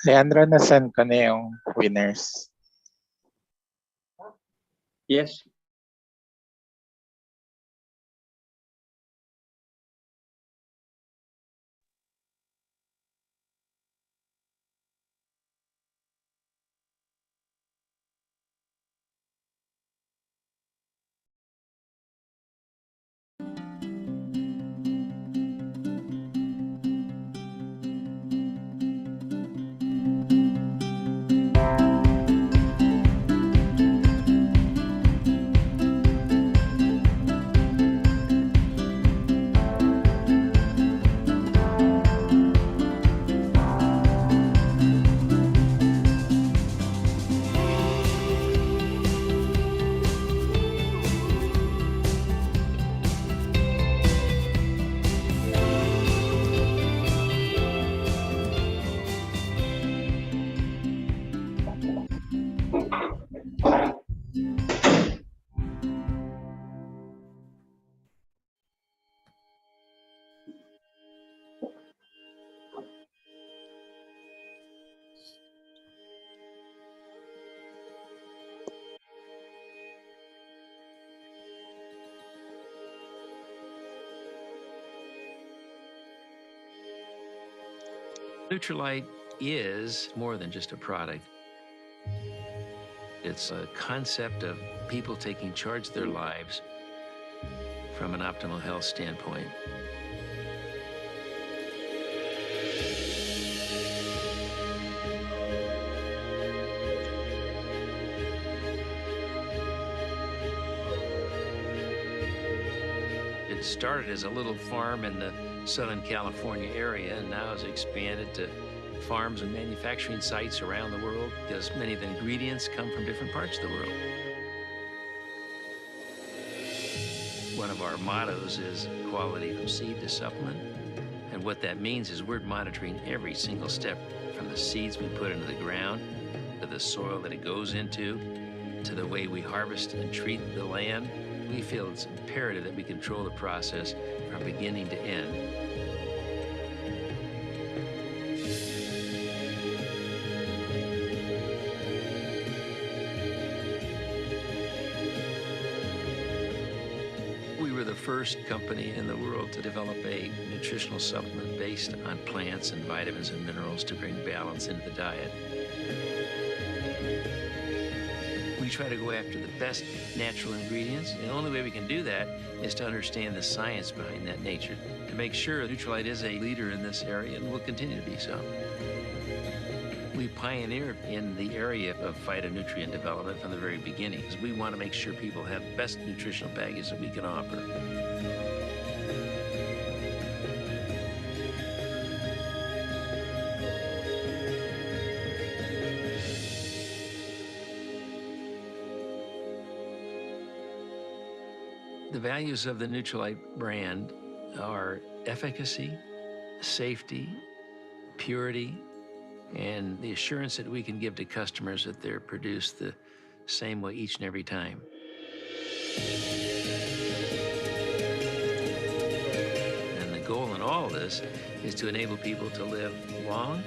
Leandro, na-send ko na yung winners. Yes. Nutrilite is more than just a product. It's a concept of people taking charge of their lives from an optimal health standpoint. It started as a little farm in the Southern California area and now has expanded to farms and manufacturing sites around the world because many of the ingredients come from different parts of the world. One of our mottos is quality from seed to supplement. And what that means is we're monitoring every single step from the seeds we put into the ground, to the soil that it goes into, to the way we harvest and treat the land. We feel it's imperative that we control the process from beginning to end. We were the first company in the world to develop a nutritional supplement based on plants and vitamins and minerals to bring balance into the diet. We try to go after the best natural ingredients, and the only way we can do that is to understand the science behind that nature, to make sure Nutrilite is a leader in this area and will continue to be so. We pioneered in the area of phytonutrient development from the very beginning, because we want to make sure people have the best nutritional package that we can offer. The values of the Nutrilite brand are efficacy, safety, purity, and the assurance that we can give to customers that they're produced the same way each and every time. And the goal in all of this is to enable people to live long,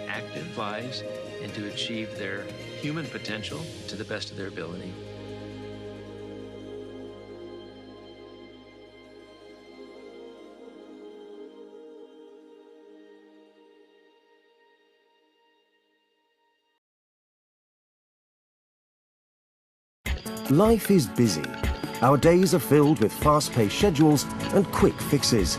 active lives and to achieve their human potential to the best of their ability. Life is busy. Our days are filled with fast-paced schedules and quick fixes.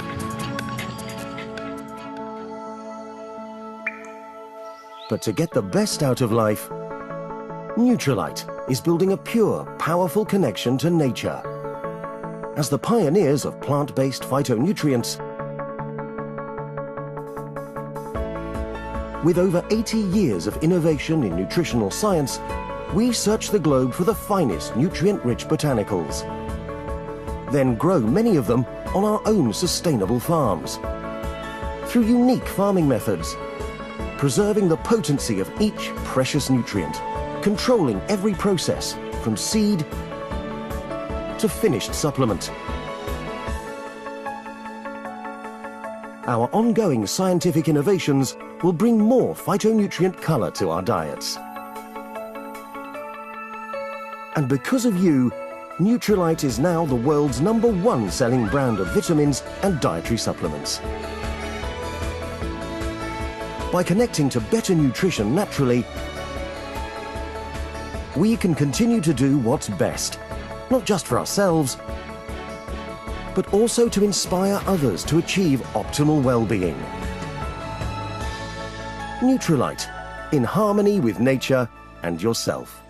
But to get the best out of life, Nutrilite is building a pure, powerful connection to nature. As the pioneers of plant-based phytonutrients, with over 80 years of innovation in nutritional science, we search the globe for the finest nutrient-rich botanicals, then grow many of them on our own sustainable farms. Through unique farming methods, preserving the potency of each precious nutrient, controlling every process from seed to finished supplement. Our ongoing scientific innovations will bring more phytonutrient color to our diets. And because of you, Nutrilite is now the world's #1 selling brand of vitamins and dietary supplements. By connecting to better nutrition naturally, we can continue to do what's best, not just for ourselves, but also to inspire others to achieve optimal well-being. Nutrilite, in harmony with nature and yourself.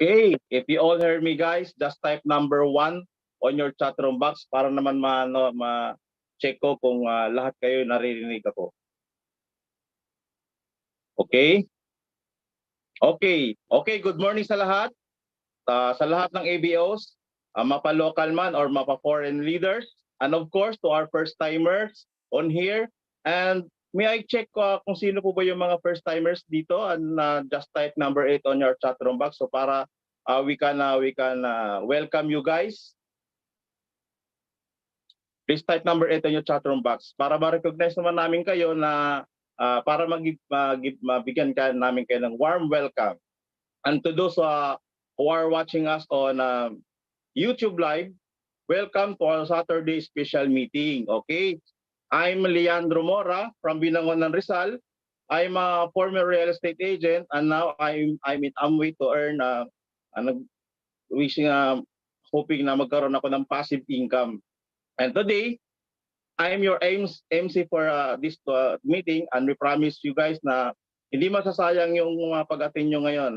Okay, if you all heard me guys, just type number 1 on your chat room box para naman ma-check ko kung lahat kayo naririnig ako. Okay? Okay, good morning sa lahat. Sa lahat ng ABOs, mapa-local man or mapa-foreign leaders, and of course to our first-timers on here. And may I check kung sino po ba yung mga first-timers dito, and just type number 8 on your chat room box so para we can welcome you guys. Please type number 8 on your chat room box para ma-recognize naman namin kayo na para mabigyan namin kayo ng warm welcome. And to those who are watching us on YouTube Live, welcome to our Saturday special meeting. Okay, I'm Leandro Mora from Binangon ng Rizal. I'm a former real estate agent and now I'm in Amway to earn hoping na magkaroon ako ng passive income. And today, I'm your MC for this meeting, and we promise you guys na hindi masasayang yung pag-attend nyo ngayon.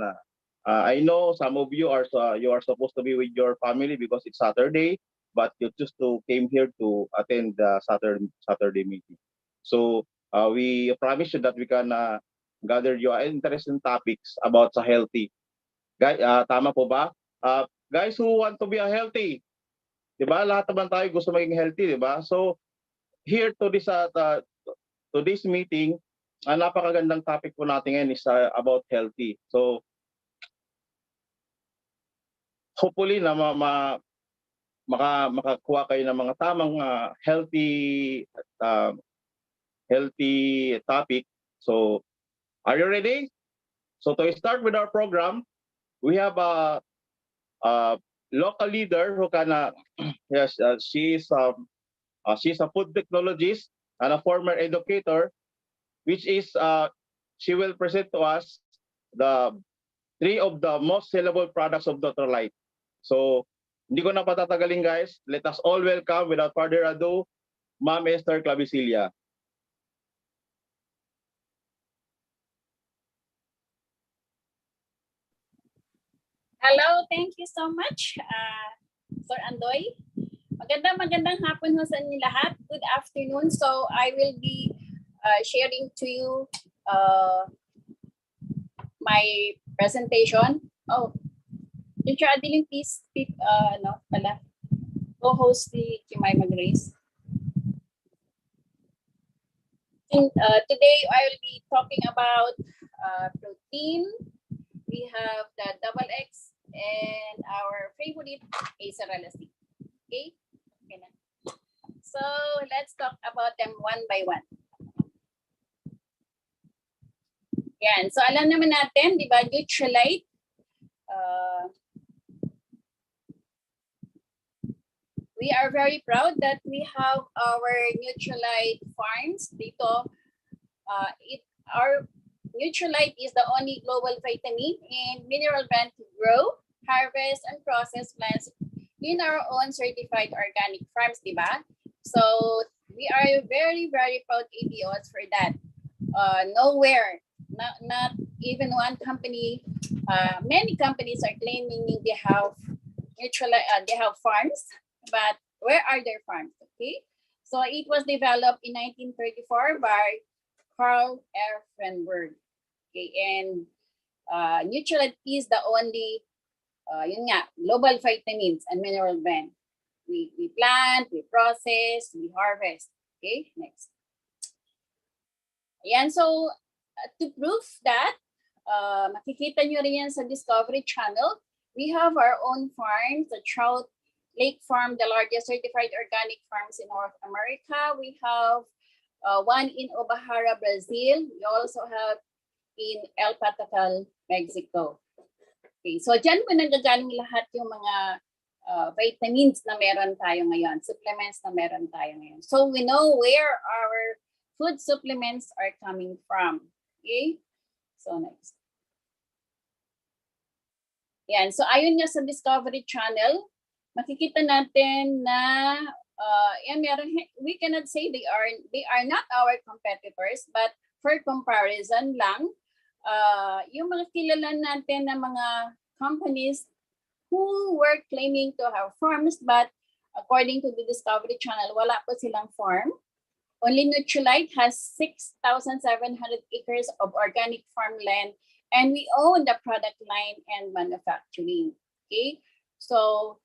I know some of you are supposed to be with your family because it's Saturday, but you choose to came here to attend the Saturday meeting. So we promise you that we can gather your interesting topics about sa healthy. Guys, tama po ba? Guys who want to be healthy, di ba? Lahat naman tayo gusto maging healthy, di ba? So here to this meeting, ang napakagandang topic po natin ngayon is about healthy. So hopefully na makakuha kayo ng mga tamang healthy topic. So are you ready? So to start with our program, we have a local leader who can yes, she's a food technologist and a former educator, which is she will present to us the 3 of the most sellable products of Nutrilite. So hindi ko na patatagalin guys, let us all welcome without further ado, Ma'am Esther Clavicilla. Hello, thank you so much, Sir Andoy. Magandang hapon ho sa inyo lahat. Good afternoon. So I will be sharing to you my presentation. Oh, Teacher Adeline, please speak, co-host si Jemima Grace. Today I will be talking about protein. We have the double X and our favorite aceralacid. Okay? So let's talk about them one by one. Yan. So alam naman natin, di ba, Nutrilite. We are very proud that we have our Nutrilite farms dito. Our Nutrilite is the only global vitamin and mineral brand to grow, harvest, and process plants in our own certified organic farms, diba? So we are very, very proud ABOs for that. Nowhere, not even one company, many companies are claiming they have Nutrilite, they have farms, but where are their farms? Okay, so it was developed in 1934 by Carl Erfenberg. Okay, and Nutrilite is the only global vitamins and mineral blend. We plant, we process, we harvest. Okay, next. Ayan, so to prove that, makikita nyo rin yan sa Discovery Channel. We have our own farms, the Trout Lake Farm, the largest certified organic farms in North America. We have one in Obahara, Brazil. We also have in El Patacal, Mexico. Okay, so dyan po nanggagaling lahat yung mga vitamins na meron tayo ngayon, supplements na meron tayo ngayon. So we know where our food supplements are coming from. Okay, so next. Yan, so ayon nga sa Discovery Channel, makikita natin na yan meron, we cannot say they are not our competitors, but for comparison lang, yung mga kilala natin na mga companies who were claiming to have farms, but according to the Discovery Channel, wala po silang farm. Only Nutrilite has 6,700 acres of organic farmland, and we own the product line and manufacturing. Okay, so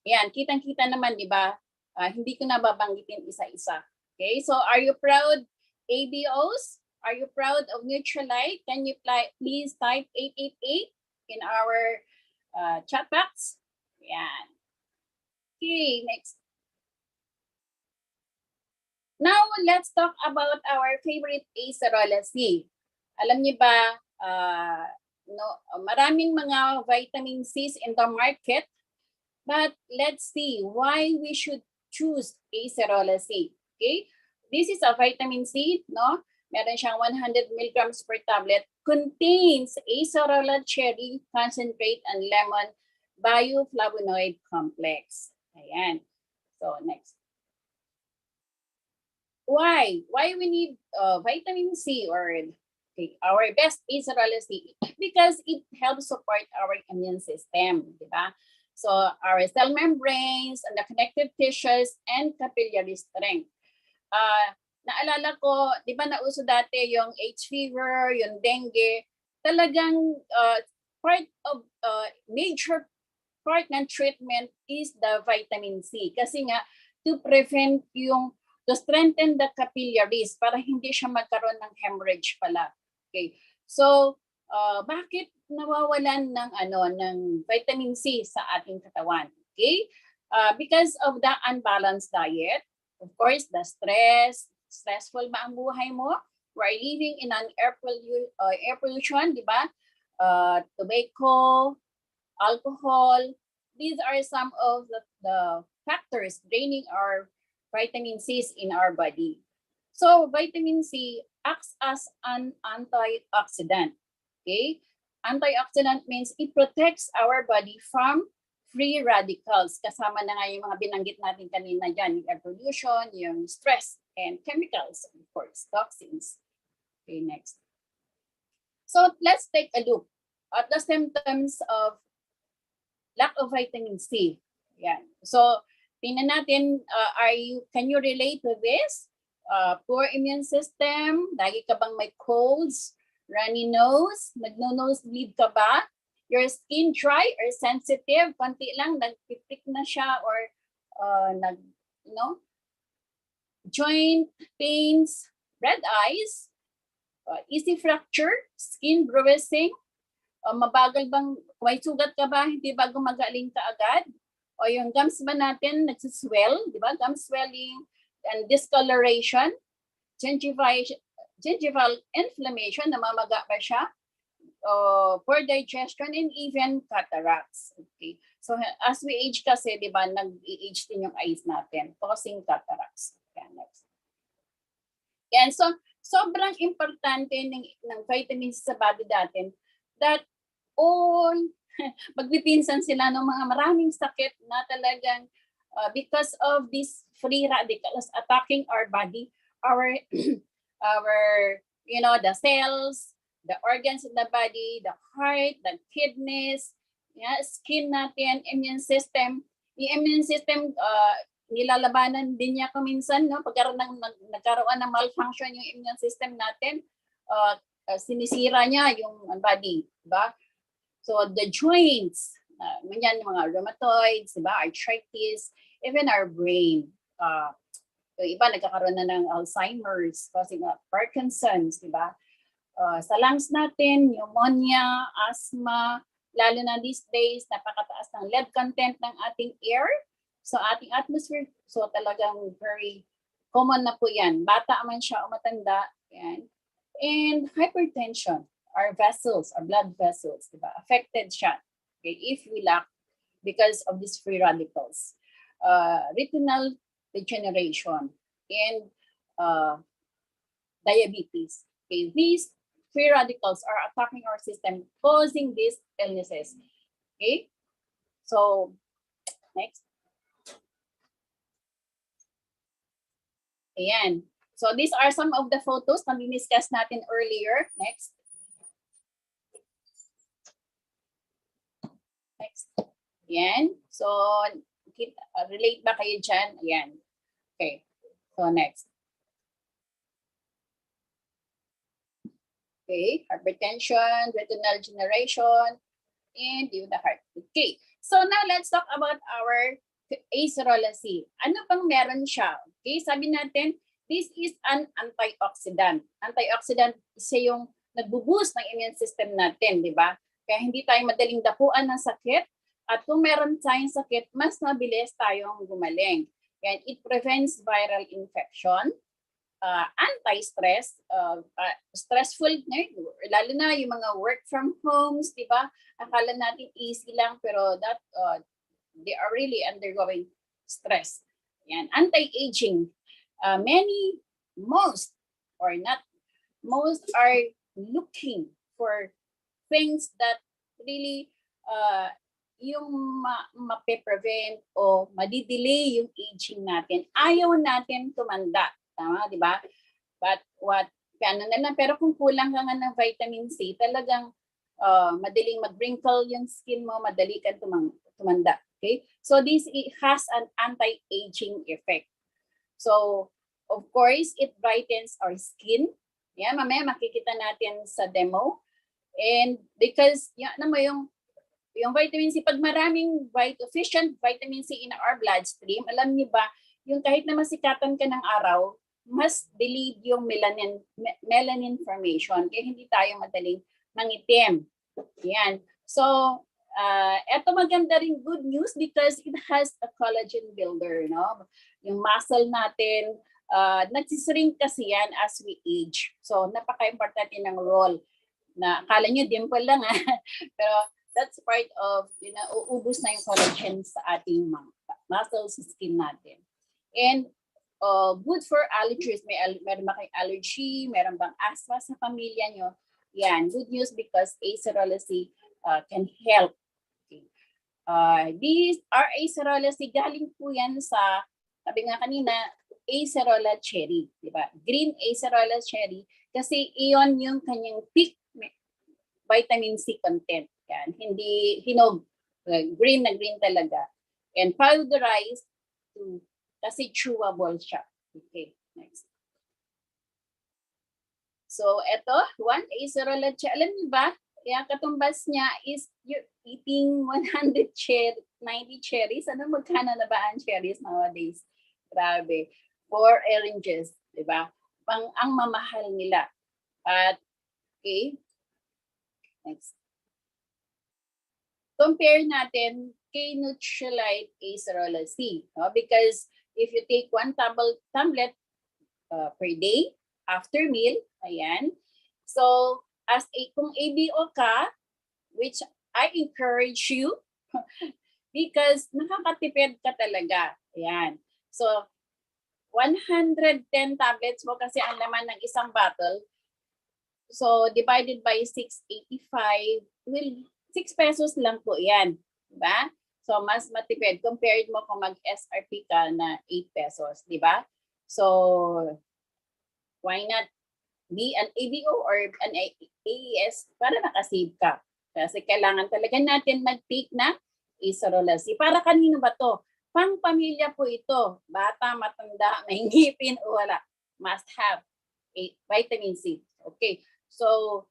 yan, kitang-kita naman, di ba? Hindi ko na babanggitin isa-isa. Okay, so are you proud, ABOs? Are you proud of Nutrilite? Can you please type 888 in our chat box? Yan. Okay, next. Now, let's talk about our favorite acerola C. Alam niyo ba, maraming mga vitamin C's in the market, but let's see why we should choose acerola C. Okay, this is a vitamin C, no? Meron siyang 100 milligrams per tablet, contains acerola cherry concentrate and lemon bioflavonoid complex. Ayan. So next. Why we need vitamin C or our best acerola C? Because it helps support our immune system, di ba? So our cell membranes and the connective tissues and capillary strength. Naalala ko, di ba nauso dati yung H fever, yung dengue, talagang major part ng treatment is the vitamin C. Kasi nga, to prevent to strengthen the capillaries para hindi siya magkaroon ng hemorrhage pala. Okay. So, bakit nawawalan ng vitamin C sa ating katawan? Okay? Because of the unbalanced diet, of course, the stressful ba ang buhay mo? We're living in an air pollution, di ba? Tobacco, alcohol, these are some of the factors draining our vitamin C's in our body. So vitamin C acts as an antioxidant. Okay? Antioxidant means it protects our body from free radicals. Kasama na nga yung mga binanggit natin kanina dyan, yung air pollution, yung stress, and chemicals, of course, toxins. Okay, next. So let's take a look at the symptoms of lack of vitamin C. Yeah. So tingnan natin, can you relate to this? Poor immune system, lagi ka bang may colds, runny nose, nagno-nosebleed ka ba? Your skin dry or sensitive, konti lang, nagpipik na siya or joint pains, red eyes, easy fracture, skin bruising, mabagal bang, may sugat ka ba, hindi ba gumagaling ka agad? O yung gums ba natin nagsiswell, di ba? Gum swelling and discoloration, gingival inflammation, namamaga ba siya? Poor digestion, and even cataracts. Okay. So as we age kasi, di ba, nag-age din yung eyes natin, causing cataracts. Okay, next. Yan, so sobrang importante ng vitamins sa body natin that all magpipinsan sila ng mga maraming sakit na talagang because of these free radicals attacking our body, our the cells, the organs in the body, the heart, the kidneys, skin natin, immune system. Yung immune system, nilalabanan din niya kuminsan, no? Nagkaroon ng malfunction yung immune system natin, sinisira niya yung body, diba? So the joints, mga rheumatoids, diba? Arthritis, even our brain. Yung iba nagkakaroon na ng Alzheimer's, causing Parkinson's, di ba? Sa lungs natin, pneumonia, asthma, lalo na these days, napakataas ng lead content ng ating air. So ating atmosphere, so talagang very common na po yan. Bata man siya o matanda, yan. And hypertension, our vessels, our blood vessels, diba? Affected siya, okay, if we lack because of these free radicals. Retinal degeneration and diabetes. Okay, these free radicals are attacking our system, causing these illnesses. Okay, so next. Ayan. So these are some of the photos na diniscuss natin earlier. Next. Next. Ayan. So, relate ba kayo dyan? Ayan. Okay. So next. Okay. Hypertension, retinal degeneration, and the heart. Okay. So now let's talk about our acerolacy. Ano bang meron siya? Okay, sabi natin, this is an antioxidant. Antioxidant isa yung nagbo-boost ng immune system natin, di ba? Kaya hindi tayo madaling dapuan ng sakit. At kung meron tayong sakit, mas mabilis tayong gumaling. And it prevents viral infection, anti-stress, stressful, lalo na yung mga work from homes, di ba? Akala natin easy lang, pero that they are really undergoing stress. Yan. Anti-aging. Most are looking for things that really yung mape-prevent o madidelay yung aging natin. Ayaw natin tumanda. Tama, di ba? But pero kung kulang ka nga ng vitamin C, talagang madaling mag-wrinkle yung skin mo, madali kang tumanda. Okay? So this has an anti-aging effect. So, of course, it brightens our skin. Yeah, mamaya makikita natin sa demo. And because yung vitamin C, pag maraming efficient vitamin C in our bloodstream, alam niyo ba, yung kahit na masikatan ka ng araw, mas delayed yung melanin formation. Kaya hindi tayo madaling mangitim. Yan. So, eto maganda rin good news because it has a collagen builder, no? Yung muscle natin, nagsishrink kasi yan as we age. So, napaka-importante ng role na akala nyo dimple lang pero that's part of, uubos na yung collagen sa ating muscles, skin natin. And good for allergies. Meron ba kayong allergy? Meron bang asthma sa pamilya nyo? Yan, good news because acerolacy can help. These are acerolacy, galing po yan sa, sabi nga kanina, acerola cherry, di ba? Green acerola cherry kasi iyon yung kanyang peak vitamin C content. Yan, hindi hinog, green na green talaga. And powderized kasi chewable siya. Okay, next. So, eto, one acerola cherry. Alam niyo ba, yung katumbas niya is you're eating 190 cherries. Ano magkano na ba ang cherries nowadays? Grabe. 4 oranges, di ba? Ang mamahal nila. At, okay. Next. Compare natin kay Nutrilite acerolacy. No? Because if you take 1 tablet per day after meal, ayan. So, kung ABO ka, which I encourage you, because nakakatipid ka talaga. Ayan. So, 110 tablets mo kasi ang laman ng isang bottle. So, divided by 685, 6 pesos lang po yan. Diba? So, mas matipid. Compared mo kung mag-SRP ka na 8 pesos. Diba? So, why not be an ABO or an AES para makasave ka? Kasi kailangan talaga natin mag-take na acerolacy. Para kanino ba to? Pang pamilya po ito. Bata, matanda, may ngipin o wala. Must have vitamin C. Okay. So,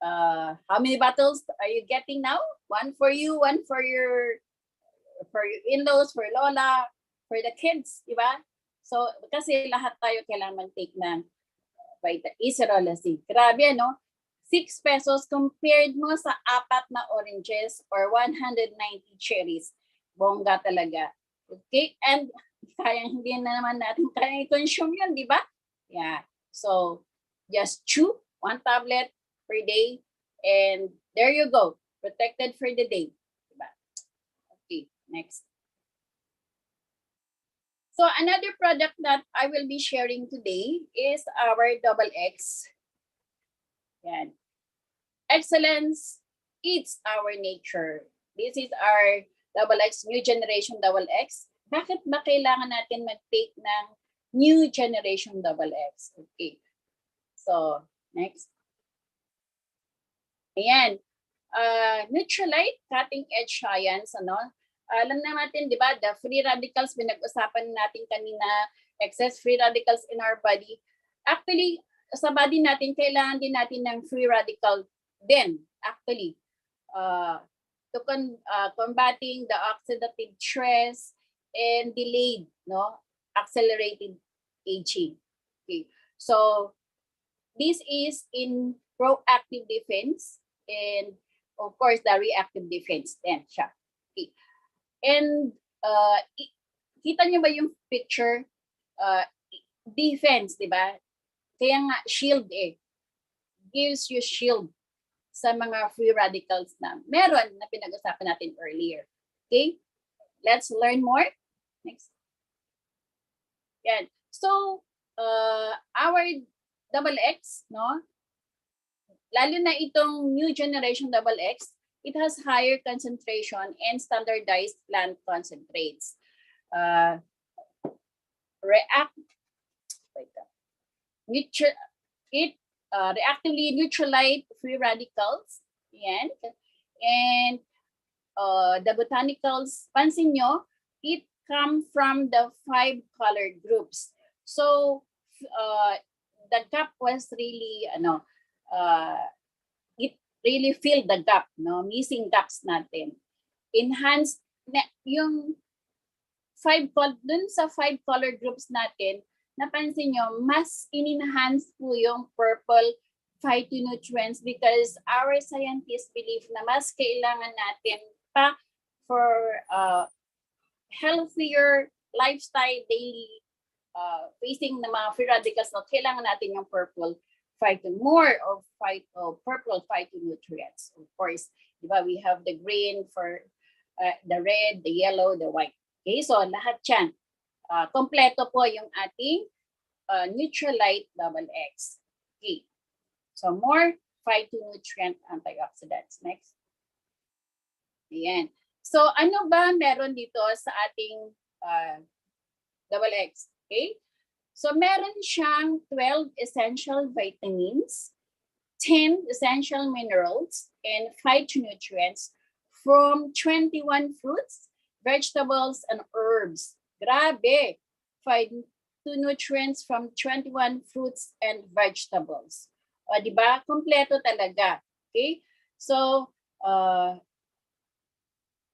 how many bottles are you getting now? 1 for you, 1 for your in-laws, for Lola, for the kids, diba? So, kasi lahat tayo kailangan mag-take ng iserolazine. Grabe, no? 6 pesos compared mo sa 4 na oranges or 190 cherries. Bongga talaga. Okay? And kaya hindi na naman natin kaya i-consume yun, di ba? Yeah. So, just chew 1 tablet per day and there you go. Protected for the day. Diba? Okay, next. So another product that I will be sharing today is our Double X. Yan. Excellence eats our nature. This is our Double X, new generation Double X. Bakit ba kailangan natin mag-take ng new generation Double X? Okay. So, next. Ayan. Neutralite, cutting edge science, ano? Alam natin, di ba, the free radicals, pinag-usapan natin kanina, excess free radicals in our body. Actually, sa body natin, kailangan din natin ng free radical din, actually, to combating the oxidative stress and delayed, no, accelerated aging. Okay, so this is in proactive defense and of course the reactive defense then siya. Okay. And kita niyo ba yung picture? Defense, di ba? Kaya nga shield gives you shield sa mga free radicals na meron na pinag-usapan natin earlier. Okay? Let's learn more. Next. Yan. So, our Double X, no? Lalo na itong new generation Double X, it has higher concentration and standardized plant concentrates. Reactively neutralize free radicals. Yan. And the botanicals, pansin nyo, it comes from the 5 color groups. So, the gap was really, it really filled the gap, no? Missing gaps natin. Enhanced, yung 5 dun sa 5 color groups natin, napansin nyo, mas in-enhance po yung purple phytonutrients because our scientists believe na mas kailangan natin pa for healthier lifestyle daily facing na mga free radicals, no, kailangan natin yung purple purple phytonutrients. Of course, di ba, we have the green for the red, the yellow, the white. Okay, so lahat yan. Kompleto po yung ating Neutralite Double X. Okay, so more phytonutrient antioxidants. Next. Ayan. So ano ba meron dito sa ating Double X? Okay. So meron siyang 12 essential vitamins, 10 essential minerals, and phytonutrients from 21 fruits, vegetables, and herbs. Grabe! Phytonutrients from 21 fruits and vegetables. O, diba? Kompleto talaga. Okay? So,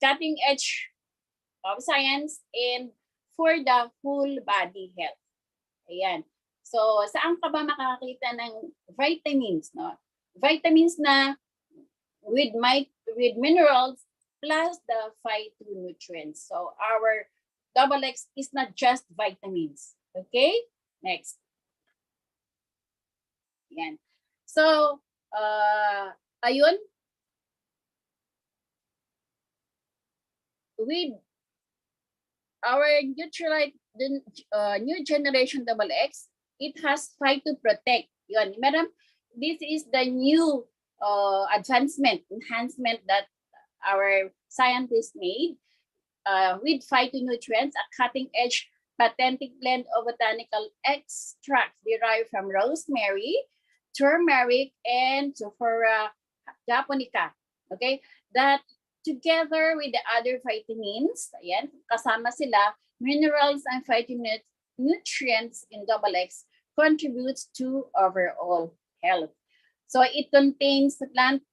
cutting edge of science and for the full body health. Ayan. So, saan ka ba makakita ng vitamins, no? Vitamins na with minerals plus the phytonutrients. So, our Double X is not just vitamins. Okay? Next. Ayan. So, ayun. With our Neutralite, the new generation Double X, it has Phytoprotect. Yun, madam, this is the new enhancement that our scientists made with phytonutrients, a cutting-edge patented blend of botanical extracts derived from rosemary, turmeric, and Sophora japonica. Okay, that together with the other vitamins, ayan, kasama sila, minerals and phytonutrients in Double X contributes to overall health. So it contains plant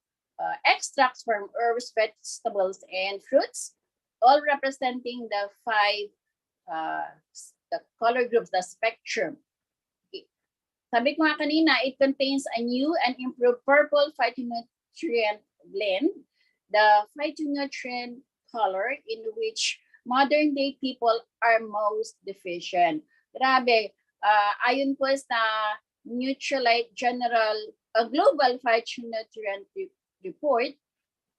extracts from herbs, vegetables, and fruits, all representing the the color groups, the spectrum. Okay. Sabi ko nga kanina, it contains a new and improved purple phytonutrient blend, the phytonutrient color in which modern day people are most deficient. Grabe, ayon po sa Nutralite General Global Phytonutrient Report,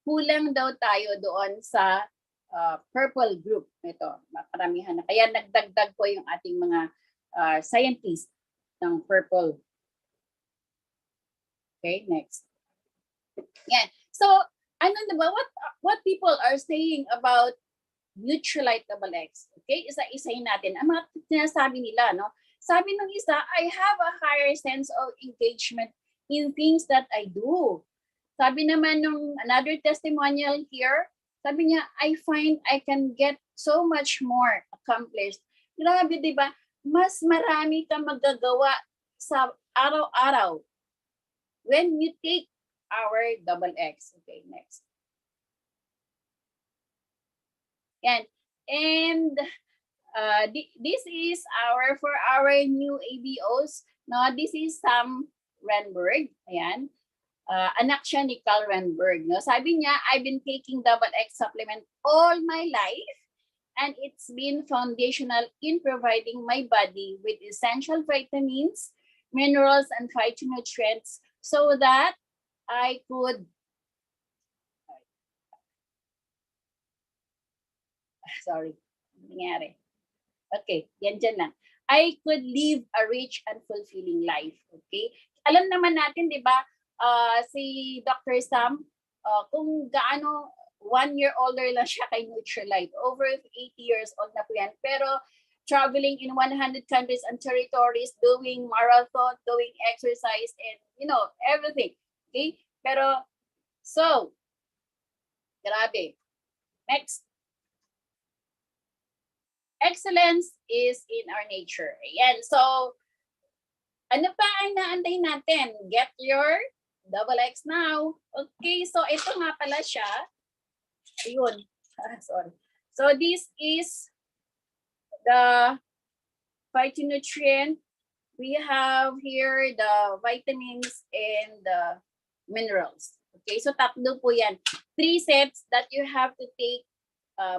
kulang daw tayo doon sa purple group. Ito, makaramihan na. Kaya nagdagdag po yung ating mga scientists ng purple. Okay, next. Yan. So, ano na ba? What people are saying about Nutralite XX? Okay, isa-isahin natin. Ang mga sinasabi nila, no? Sabi ng isa, I have a higher sense of engagement in things that I do. Sabi naman nung another testimonial here, sabi niya, I find I can get so much more accomplished. Grabe, di ba? Mas marami kang magagawa sa araw-araw when you take our XX. Okay, next. Yan. And this is for our new ABOs. No, this is Sam Renberg. Ayan. Anak siya ni Carl Renberg. No? Sabi niya, I've been taking XX supplement all my life, and it's been foundational in providing my body with essential vitamins, minerals, and phytonutrients so that I could Okay, yan dyan lang. I could live a rich and fulfilling life. Okay? Alam naman natin, di ba, si Dr. Sam, kung gaano 1 year older lang siya kay Nutralite. Over 80 years old na po yan. Pero traveling in 100 countries and territories, doing marathon, doing exercise, and everything. Okay? Pero, so, grabe. Next. Excellence is in our nature. Ayan. So, ano pa ang naantay natin? Get your XX now. Okay. So, ito nga pala siya. Ayun. Sorry. So, this is the phytonutrient. We have here the vitamins and the minerals. Okay. So, tatlo po yan. 3 sets that you have to take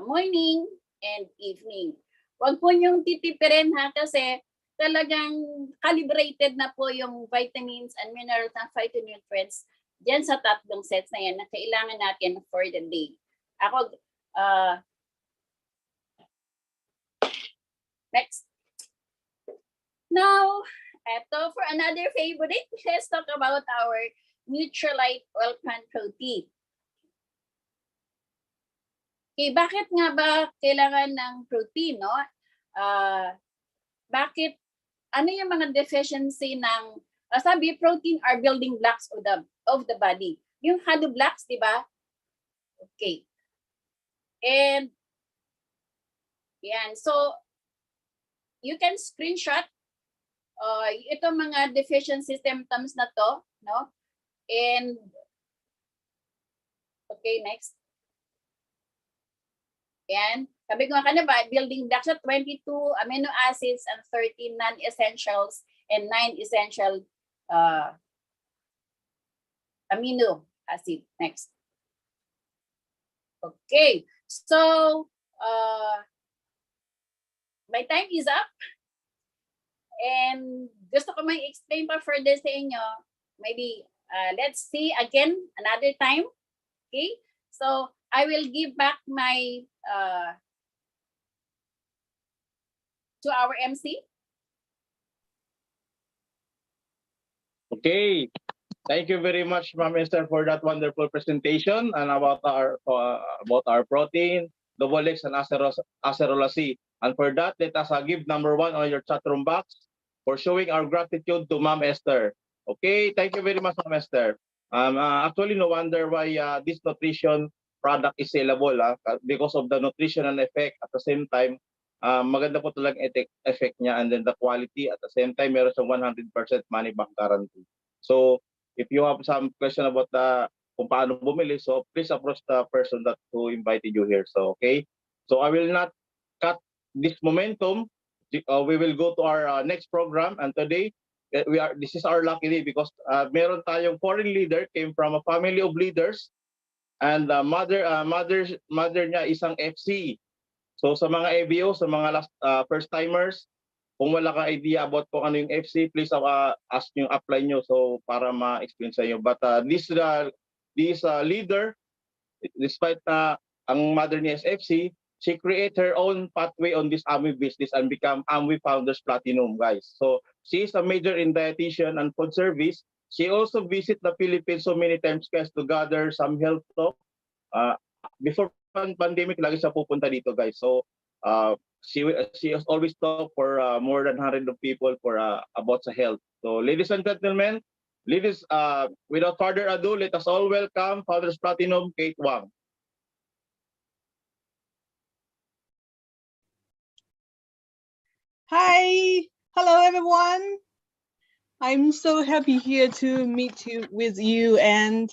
morning and evening. Huwag po niyong titipirin ha kasi talagang calibrated na po yung vitamins and minerals and phytonutrients dyan sa tatlong sets na yan na kailangan natin for the day. Ako, next. Now, eto for another favorite, let's talk about our Nutralite oil plant protein. Okay, bakit nga ba kailangan ng protein, no? Bakit, ano yung mga deficiency ng, sabi, protein are building blocks of the body. Yung hollow blocks, di ba? Okay. And, yan. So, you can screenshot itong mga deficiency symptoms na to, no? And, okay, next. Yan. Sabi ko nga ba, building blocks at 22 amino acids and 13 non-essentials and 9 essential amino acid. Next. Okay. So, my time is up. And gusto ko may explain pa further sa inyo. Maybe let's see again another time. Okay? So, I will give back my to our MC. Okay. Thank you very much, Ma'am Esther, for that wonderful presentation and about our protein, XX, and acerolacy. And for that, let us give number 1 on your chat room box for showing our gratitude to Ma'am Esther. Okay, thank you very much, Ma'am Esther. Actually, no wonder why this nutrition product is sellable because of the nutritional effect. At the same time, maganda po talagang effect niya, and then the quality. At the same time, meron siyang 100% money back guarantee. So, if you have some question about kung paano bumili, so please approach the person who invited you here. So, okay. So, I will not cut this momentum. we will go to our next program, and today this is our lucky day because meron tayong foreign leader, came from a family of leaders, and mother niya isang FC. So sa mga ABO, sa mga first timers, kung wala ka idea about kung ano yung FC, please ask nyo, apply nyo so para ma-explain sa inyo. But this leader, despite na ang mother niya is FC, she create her own pathway on this Amway business and become Amway Founders Platinum, guys. So she is a major in dietitian and food service. She also visit the Philippines so many times, guys, to gather some health talk. Before pandemic, lagi siya pupunta dito, guys. So she has always talked for more than 100 of people for about sa health. So ladies and gentlemen, without further ado, let us all welcome Founders Platinum Kate Wong. Hi, hello everyone. I'm so happy here to meet with you, and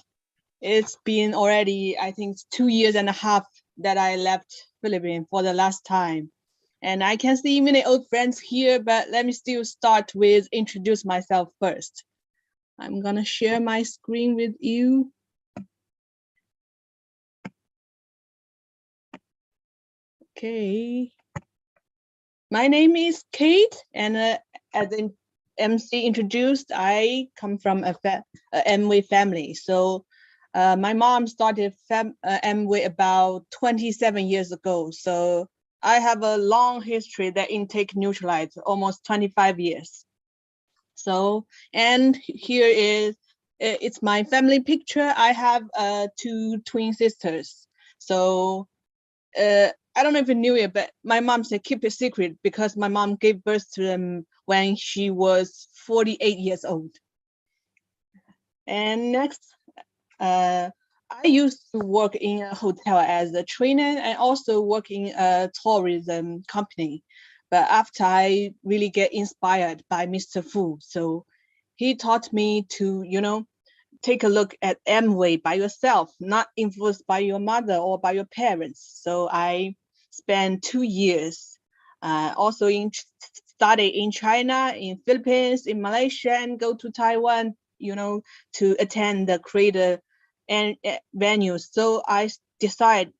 it's been already, I think, 2.5 years that I left Philippines for the last time. And I can see many old friends here, but let me still start with introduce myself first. I'm gonna share my screen with you. Okay. My name is Kate, and as the MC introduced, I come from a Amway family. So my mom started Amway about 27 years ago. So I have a long history that intake Nutrilite, almost 25 years. So, and here is, it's my family picture. I have 2 twin sisters. So I don't know if you knew it, but my mom said keep it secret because my mom gave birth to them when she was 48 years old. And next, I used to work in a hotel as a trainer and also work in a tourism company. But after I really get inspired by Mr. Fu, so he taught me to, take a look at Amway by yourself, not influenced by your mother or by your parents. So I spent 2 years also study in China, in Philippines, in Malaysia, and go to Taiwan, to attend the creator and venues. So I decided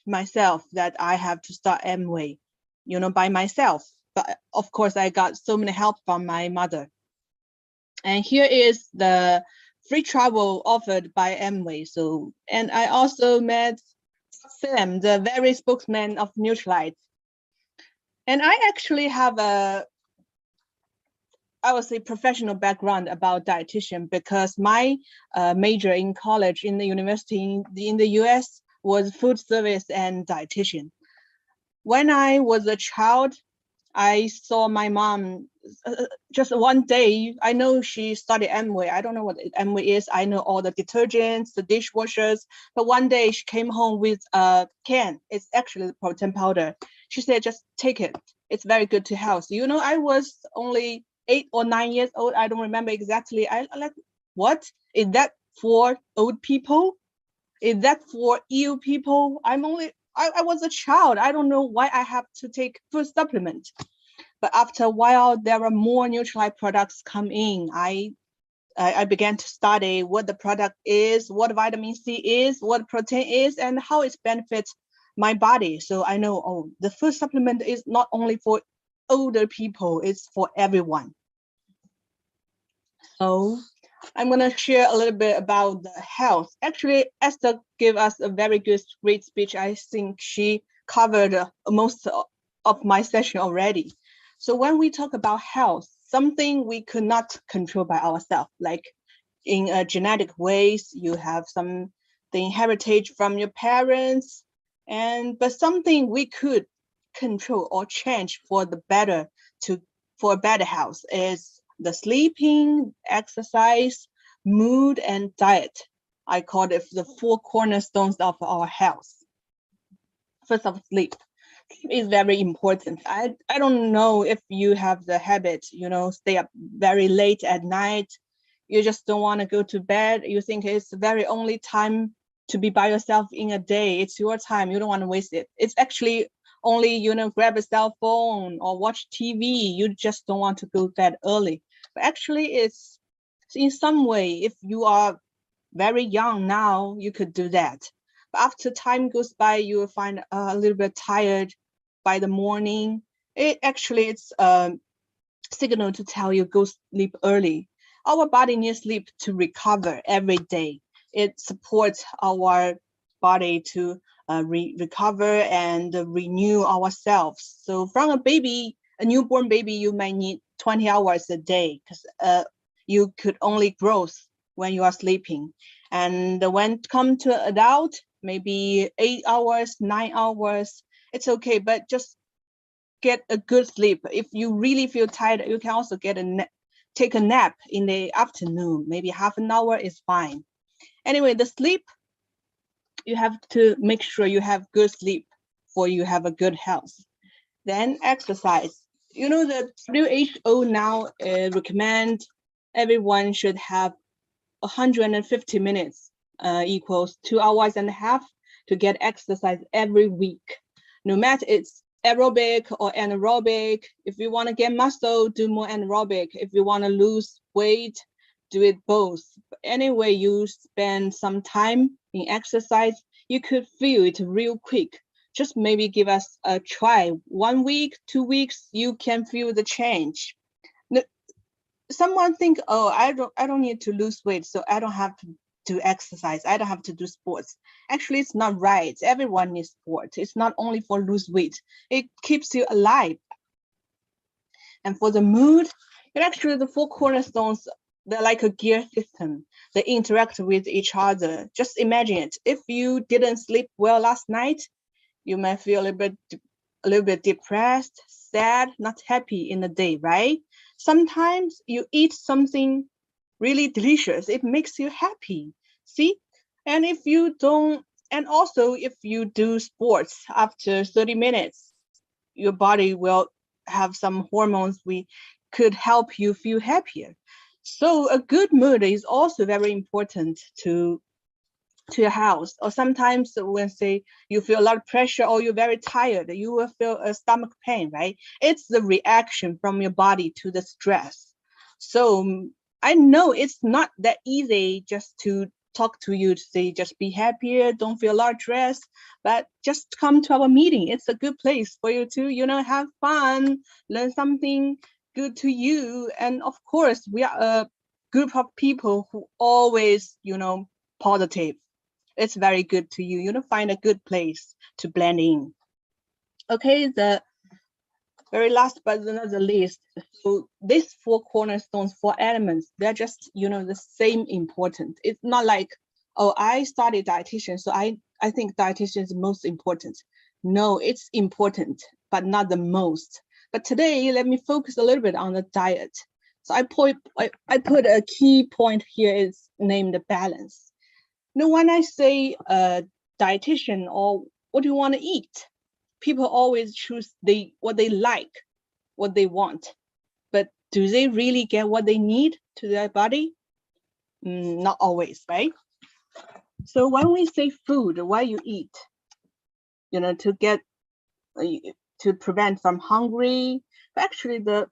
myself that I have to start Amway, by myself. But of course, I got so many help from my mother. And here is the free travel offered by Amway. So, and I also met Sam, the very spokesman of Nutrilite. And I actually have I would say, professional background about dietitian because my major in college, in the university in the US, was food service and dietitian. When I was a child, I saw my mom just one day. I know she studied Amway. I don't know what Amway is. I know all the detergents, the dishwashers. But one day she came home with a can. It's actually protein powder. She said, just take it. It's very good to health. I was only 8 or 9 years old. I don't remember exactly. I like, what? Is that for old people? Is that for ill people? I was a child. I don't know why I have to take food supplement. But after a while, there are more Nutrilite products come in. I began to study what the product is, what vitamin C is, what protein is, and how it benefits my body. So I know, oh, the food supplement is not only for older people, it's for everyone. So I'm going to share a little bit about the health. Actually, Esther gave us a very great speech. I think she covered most of my session already. So when we talk about health, something we could not control by ourselves, like in genetic ways, you have the heritage from your parents, but something we could control or change for better health is the sleeping, exercise, mood, and diet. I call it the 4 cornerstones of our health. First of all, sleep. Sleep is very important. I don't know if you have the habit, stay up very late at night. You just don't want to go to bed. You think it's the very only time to be by yourself in a day. It's your time. You don't want to waste it. It's actually only, grab a cell phone or watch TV. You just don't want to go to bed early. But actually, it's in some way, if you are very young now, you could do that. But after time goes by, you will find a little bit tired by the morning. It's a signal to tell you go sleep early. Our body needs sleep to recover every day. It supports our body to recover and renew ourselves. So from a newborn baby, you might need 20 hours a day because you could only grow when you are sleeping. And when it comes to adult, maybe 8 hours, 9 hours, it's okay, but just get a good sleep. If you really feel tired, you can also take a nap in the afternoon. Maybe half an hour is fine. Anyway, the sleep, you have to make sure you have good sleep for you have a good health. Then exercise. The WHO now recommend everyone should have 150 minutes equals 2.5 hours to get exercise every week. No matter it's aerobic or anaerobic. If you want to get muscle, do more anaerobic. If you want to lose weight, do it both. But anyway, you spend some time in exercise, you could feel it real quick. Just maybe give us a try. 1 week, 2 weeks, you can feel the change. Someone think, oh, I don't need to lose weight, so I don't have to do exercise. I don't have to do sports. Actually, it's not right. Everyone needs sport. It's not only for lose weight. It keeps you alive. And for the mood, actually the 4 cornerstones, they're like a gear system. They interact with each other. Just imagine it. If you didn't sleep well last night, you might feel a little bit depressed, sad, not happy in the day, right? Sometimes you eat something really delicious. It makes you happy. See? And if you don't, and also if you do sports after 30 minutes, your body will have some hormones we could help you feel happier. So a good mood is also very important to your health. Or sometimes when say you feel a lot of pressure or you're very tired, you will feel a stomach pain, right? It's the reaction from your body to the stress. So I know it's not that easy just to talk to you to say, just be happier, don't feel a lot of stress, but just come to our meeting. It's a good place for you to, have fun, learn something good to you. And of course, we are a group of people who always, positive. It's very good to you, find a good place to blend in. Okay, the very last but not the least, so these 4 cornerstones, 4 elements, they're just, the same important. It's not like, oh, I studied dietitian, so I think dietitian is the most important. No, it's important, but not the most. But today, let me focus a little bit on the diet. So I put a key point here is named balance. When I say dietitian or what do you want to eat, people always choose what they like, what they want. But do they really get what they need to their body? Not always, right? So when we say food, why you eat, to prevent from hungry, but actually the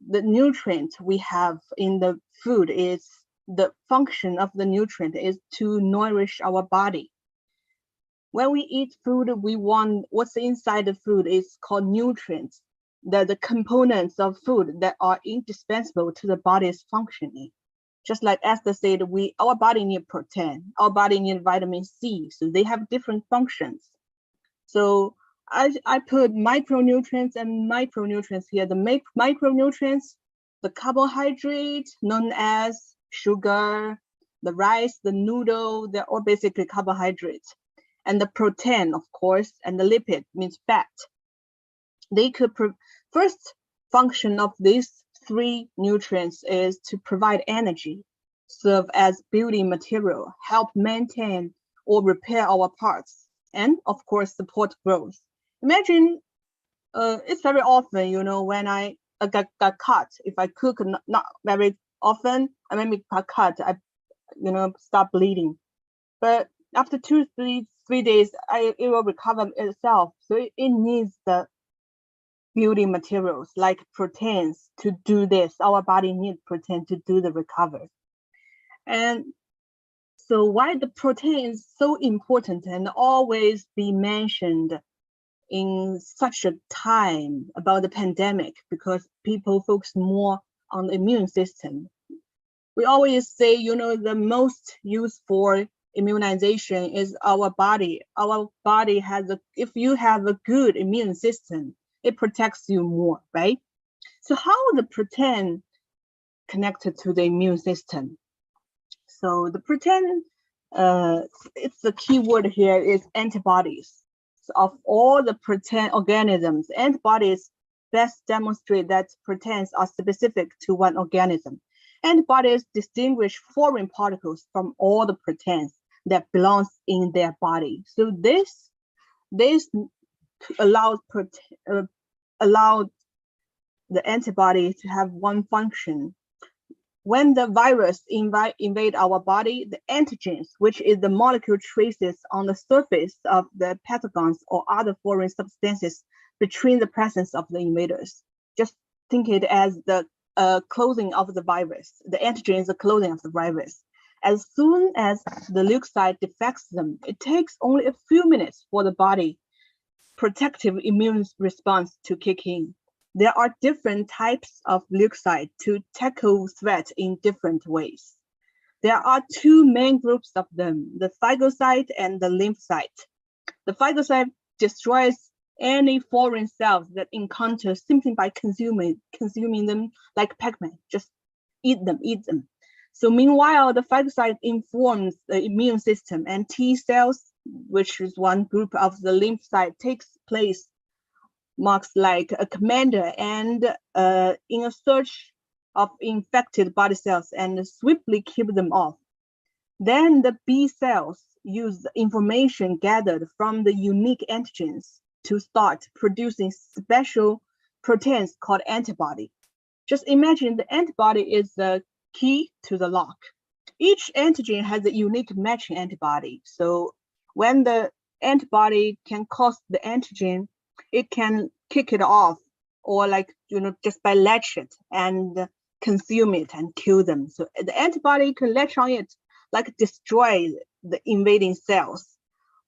nutrient we have in the food is the function of the nutrient is to nourish our body. When we eat food, we want what's inside the food is called nutrients. The components of food that are indispensable to the body's functioning. Just like Esther said, our body needs protein, our body needs vitamin C, so they have different functions. So I put micronutrients and micronutrients here. The micronutrients, the carbohydrate known as sugar, the rice, the noodle, they're all basically carbohydrates. And the protein, of course, and the lipid means fat. They could first function of these 3 nutrients is to provide energy, serve as building material, help maintain or repair our parts, and of course support growth. Imagine it's very often, when I got cut, if I cook not very often, I maybe got cut, I stop bleeding. But after 2-3 3 days, it will recover itself. So it needs the building materials like proteins to do this. Our body needs protein to do the recovery. And so why the protein is so important and always be mentioned in such a time about the pandemic, because people focus more on the immune system. We always say, you know, the most used for immunization is our body. Our body has if you have a good immune system, it protects you more, right? So how the protein connected to the immune system? So the protein, it's the key word here is antibodies. So of all the protein organisms, antibodies best demonstrate that proteins are specific to one organism. Antibodies distinguish foreign particles from all the proteins that belongs in their body. So this allows the antibody to have one function. When the virus invade our body, the antigens, which is the molecule traces on the surface of the pathogens or other foreign substances between the presence of the invaders. Just think it as the clothing of the virus. The antigen is the clothing of the virus. As soon as the leukocyte defects them, it takes only a few minutes for the body protective immune response to kick in. There are different types of leukocyte to tackle threat in different ways. There are two main groups of them, the phagocyte and the lymphocyte. The phagocyte destroys any foreign cells that encounter simply by consuming them like Pac-Man, just eat them. So meanwhile, the phagocyte informs the immune system, and T cells, which is one group of the lymphocyte, takes place marks like a commander and in a search of infected body cells and swiftly keep them off. Then the B cells use the information gathered from the unique antigens to start producing special proteins called antibody. Just imagine the antibody is the key to the lock. Each antigen has a unique matching antibody. So when the antibody can cause the antigen, it can kick it off or just by latch it and consume it and kill them. So the antibody can latch on it, destroy the invading cells.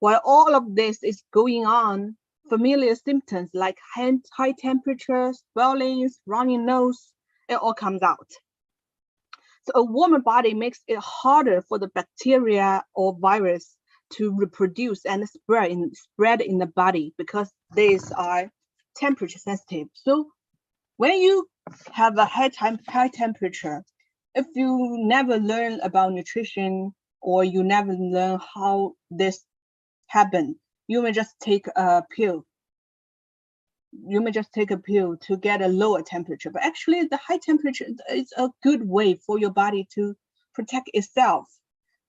While all of this is going on, familiar symptoms like high temperature, swellings, runny nose, it all comes out. So a warmer body makes it harder for the bacteria or virus to reproduce and spread in the body because these are temperature sensitive. So when you have a high temperature, if you never learn about nutrition or you never learn how this happened, you may just take a pill. You may just take a pill to get a lower temperature, but actually the high temperature is a good way for your body to protect itself.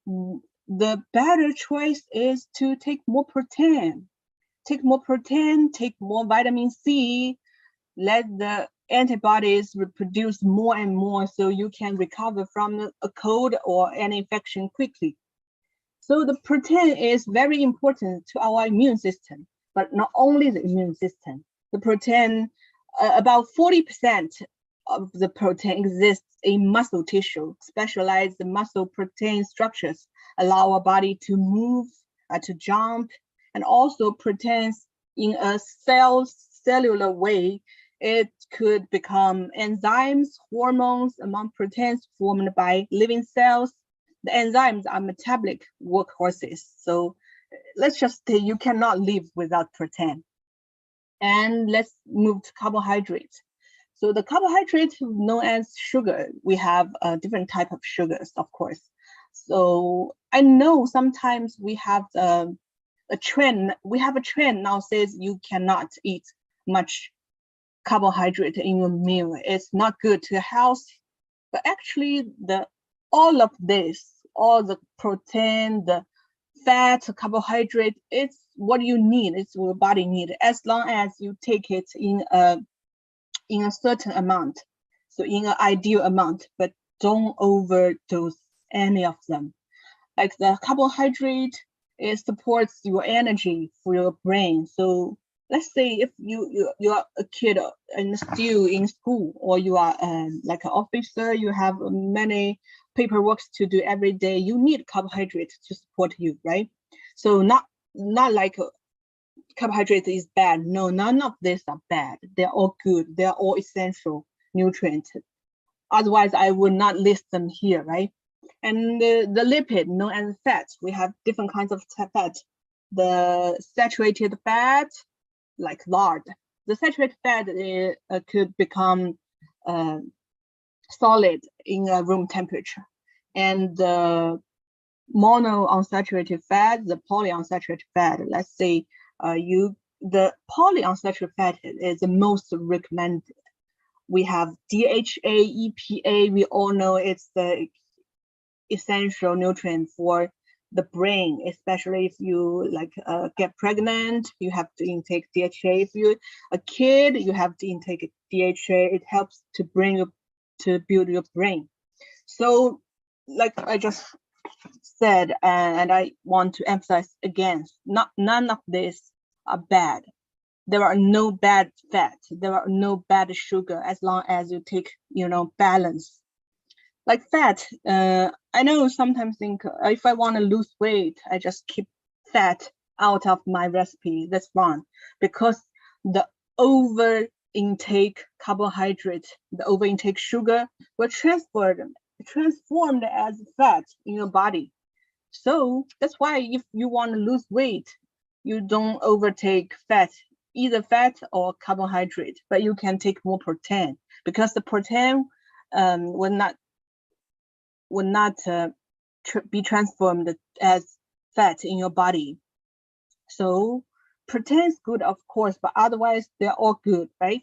The better choice is to take more protein. Take more protein, take more vitamin C, let the antibodies reproduce more and more so you can recover from a cold or an infection quickly. So the protein is very important to our immune system, but not only the immune system. The protein, about 40% of the protein exists in muscle tissue. Specialized muscle protein structures allow our body to move, to jump, and also proteins in a cellular way. It could become enzymes, hormones among proteins formed by living cells. The enzymes are metabolic workhorses. So let's just say you cannot live without protein. And let's move to carbohydrates. So the carbohydrate known as sugar, we have a different type of sugars, of course. So I know sometimes we have a trend now says you cannot eat much carbohydrate in your meal. It's not good to health. But actually all of this, all the protein, the fat, carbohydrate, it's what you need, it's what your body needs, as long as you take it in a certain amount, so in an ideal amount, but don't overdose any of them. Like the carbohydrate, it supports your energy for your brain. So let's say if you are a kid and still in school, or you are like an officer, you have many paperwork to do every day, you need carbohydrates to support you, right? So not like carbohydrate is bad. No, none of these are bad. They're all good. They're all essential nutrients. Otherwise, I would not list them here, right? And the lipid known as fat, we have different kinds of fat. The saturated fat, like lard. The saturated fat could become solid in room temperature. And the monounsaturated fat, the polyunsaturated fat, let's say the polyunsaturated fat is the most recommended. We have DHA, EPA, we all know it's the essential nutrient for the brain, especially if you like get pregnant, you have to intake DHA. If you're a kid, you have to intake DHA. It helps to build your brain. So like I just said, and I want to emphasize again, none of this are bad. There are no bad fat. There are no bad sugar as long as you take, balance. Like fat, I know sometimes think if I want to lose weight, I just keep fat out of my recipe. That's wrong, because the over intake carbohydrate, the over intake sugar will transformed as fat in your body. So that's why if you want to lose weight, you don't overtake fat, either fat or carbohydrate, but you can take more protein, because the protein will not be transformed as fat in your body. So protein is good, of course, but otherwise they're all good, right?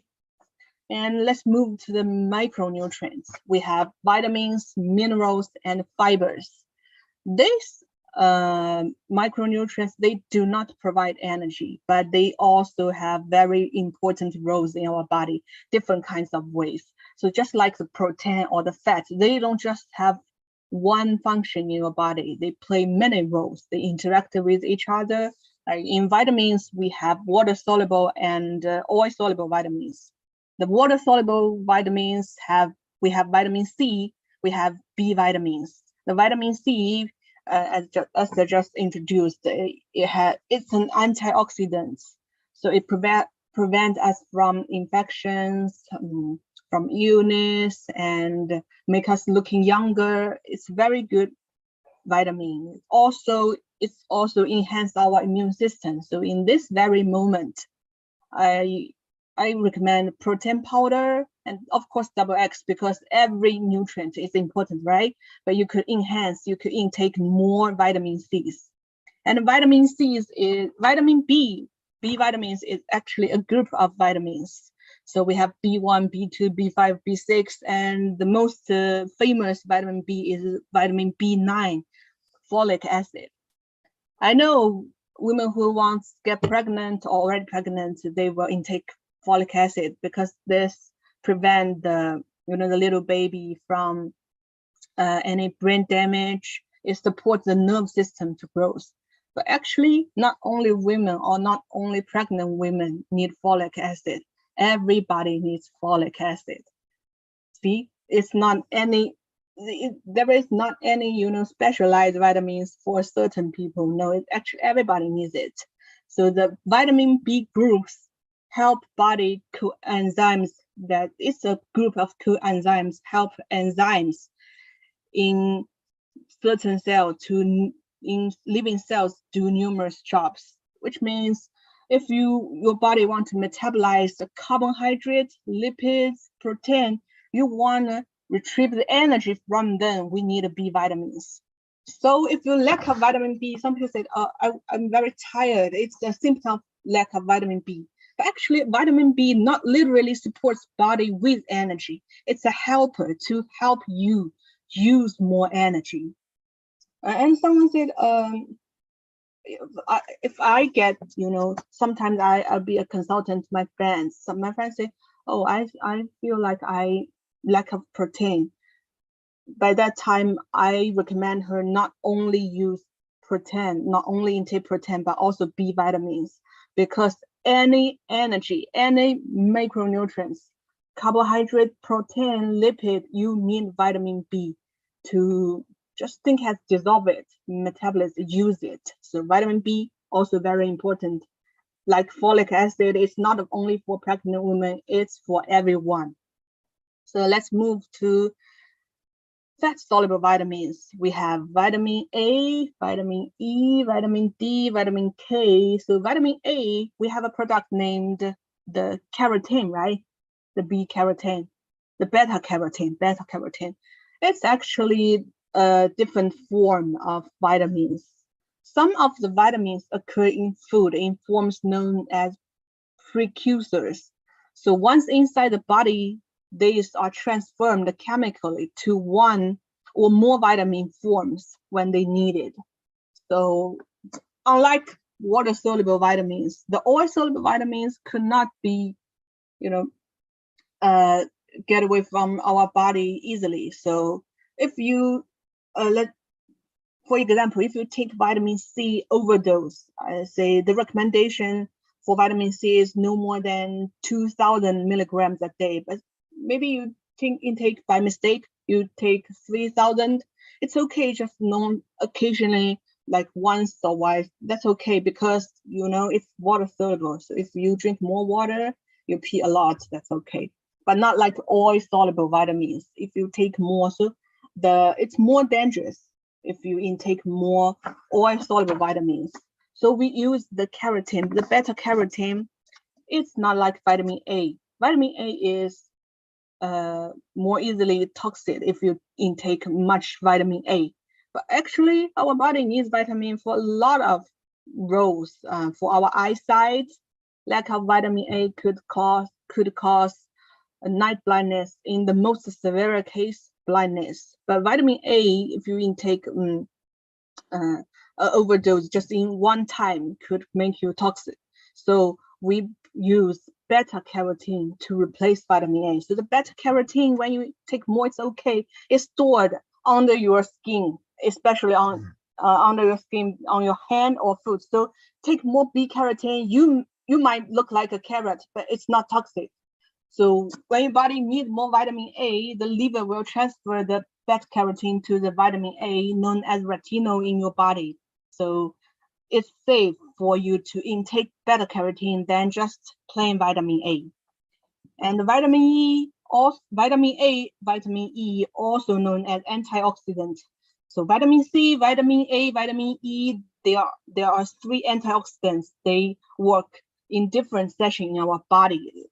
And let's move to the micronutrients. We have vitamins, minerals, and fibers. These micronutrients, they do not provide energy, but they also have very important roles in our body, different kinds of ways. So just like the protein or the fat, they don't just have one function in your body. They play many roles. They interact with each other. Like in vitamins, we have water-soluble and oil-soluble vitamins. The water-soluble vitamins we have vitamin C, we have B vitamins. The vitamin C, as I just introduced, it's an antioxidant. So it prevents us from infections, from illness, and make us looking younger. It's very good vitamin. It's also enhanced our immune system. So in this very moment, I recommend protein powder and of course double X, because every nutrient is important, right? But you could intake more vitamin C's. And vitamin C is vitamin B. B vitamins is actually a group of vitamins. So we have B1, B2, B5, B6, and the most famous vitamin B is vitamin B9, folic acid. I know women who want to get pregnant or already pregnant, they will intake folic acid because this prevents the little baby from any brain damage. It supports the nerve system to grow. But actually, not only women or not only pregnant women need folic acid. Everybody needs folic acid. See, there is not any specialized vitamins for certain people. No, actually everybody needs it. So the vitamin B groups help body coenzymes. That is a group of coenzymes help enzymes in certain cells in living cells do numerous jobs, which means if your body wants to metabolize the carbohydrate, lipids, protein, you want to retrieve the energy from them, we need B vitamins. So if you lack of vitamin B, some people say, I'm very tired. It's a symptom of lack of vitamin B. But actually, vitamin B not literally supports body with energy. It's a helper to help you use more energy. And someone said, if I get, sometimes I'll be a consultant to my friends. Some of my friends say, oh, I feel like I lack of protein. By that time, I recommend her not only use protein, not only intake protein, but also B vitamins, because any energy, any macronutrients, carbohydrate, protein, lipid, you need vitamin B to just think has dissolve it, metabolism, use it. So vitamin B also very important. Like folic acid, it's not only for pregnant women, it's for everyone. So let's move to fat-soluble vitamins. We have vitamin A, vitamin E, vitamin D, vitamin K. So vitamin A, we have a product named the carotene, right? The B-carotene, the beta-carotene. It's actually a different form of vitamins. Some of the vitamins occur in food in forms known as precursors. So once inside the body, these are transformed chemically to one or more vitamin forms when they need it. So unlike water-soluble vitamins, the oil-soluble vitamins could not be, get away from our body easily. So if you, for example, if you take vitamin C overdose, I say the recommendation for vitamin C is no more than 2,000 milligrams a day, but maybe you intake by mistake, you take 3,000. It's okay, just occasionally, like once or twice, that's okay, because it's water soluble. So if you drink more water, you pee a lot, that's okay. But not like oil soluble vitamins. If you take more, so it's more dangerous if you intake more oil soluble vitamins. So we use the carotene, the beta carotene. It's not like vitamin A. Vitamin A is more easily toxic if you intake much vitamin A. But actually, our body needs vitamin for a lot of roles. For our eyesight, lack of vitamin A could cause night blindness. In the most severe case, blindness. But vitamin A, if you intake overdose just in one time, could make you toxic. So we use beta carotene to replace vitamin A. So the beta carotene, when you take more, it's okay. It's stored under your skin, especially on under your skin, on your hand or foot. So take more B carotene. You might look like a carrot, but it's not toxic. So when your body needs more vitamin A, the liver will transfer the beta carotene to the vitamin A, known as retinol, in your body. So it's safe for you to intake beta carotene than just plain vitamin A. And the vitamin E, vitamin A, vitamin E, also known as antioxidant. So vitamin C, vitamin A, vitamin E, there are three antioxidants. They work in different sections in our body.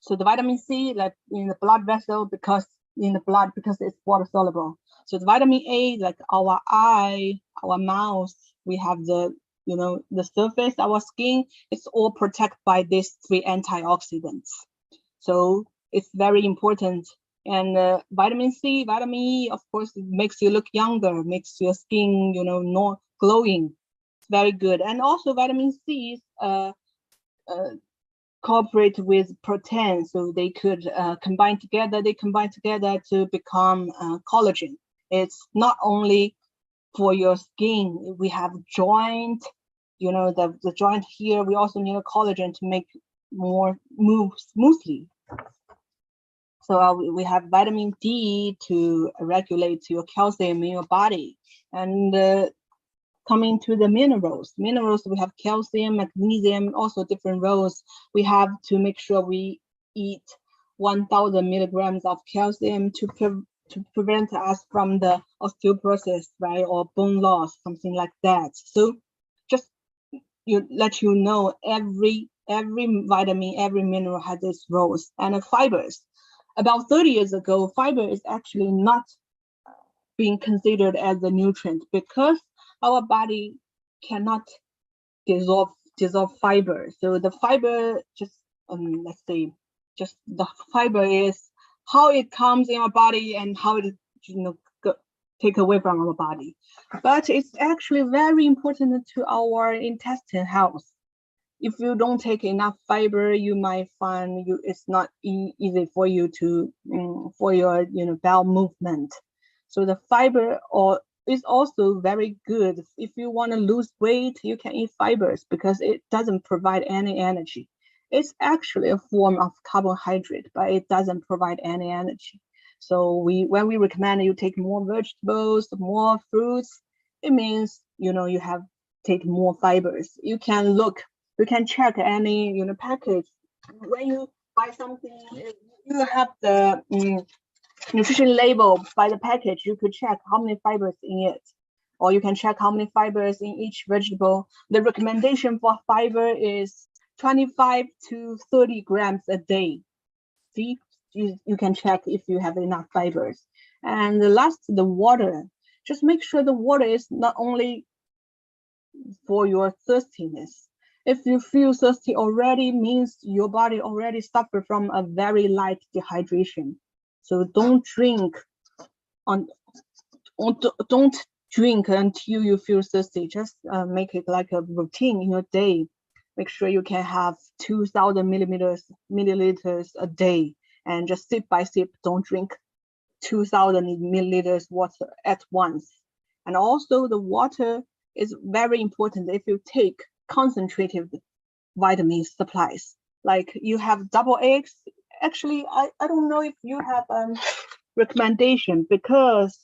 So the vitamin C, like in the blood vessel, because it's water soluble. So the vitamin A, like our eye, our mouth, we have the surface, our skin, it's all protected by these three antioxidants. So it's very important. And vitamin C, vitamin E, of course, it makes you look younger, makes your skin, more glowing. It's very good. And also vitamin C cooperate with protein, so they could combine together. They combine together to become collagen. It's not only for your skin. We have joint, the joint here. We also need a collagen to make more move smoothly. So we have vitamin D to regulate your calcium in your body. And coming to the minerals, we have calcium, magnesium, also different roles. We have to make sure we eat 1,000 milligrams of calcium to prevent us from the osteoporosis, right, or bone loss, something like that. So just let you know, every vitamin, every mineral has its roles. And fibers. About 30 years ago, fiber is actually not being considered as a nutrient because our body cannot dissolve fiber. So the fiber, just let's say, just the fiber is how it comes in our body and how it take away from our body. But it's actually very important to our intestine health. If you don't take enough fiber, you might find it's not easy for you to for your bowel movement. So the fiber is also very good. If you want to lose weight, you can eat fibers because it doesn't provide any energy. It's actually a form of carbohydrate, but it doesn't provide any energy. So when we recommend you take more vegetables, more fruits, it means, you have take more fibers. You can check any, package. When you buy something, you have the nutrition label by the package. You could check how many fibers in it, or you can check how many fibers in each vegetable. The recommendation for fiber is 25 to 30 grams a day. See, you can check if you have enough fibers. And the last, the water. Just make sure the water is not only for your thirstiness. If you feel thirsty already, means your body already suffered from a very light dehydration. So don't drink don't drink until you feel thirsty. Just make it like a routine in your day. Make sure you can have 2,000 milliliters a day, and just sip by sip. Don't drink 2,000 milliliters water at once. And also the water is very important if you take concentrated vitamin supplies. Like you have double eggs. Actually, I don't know if you have recommendation, because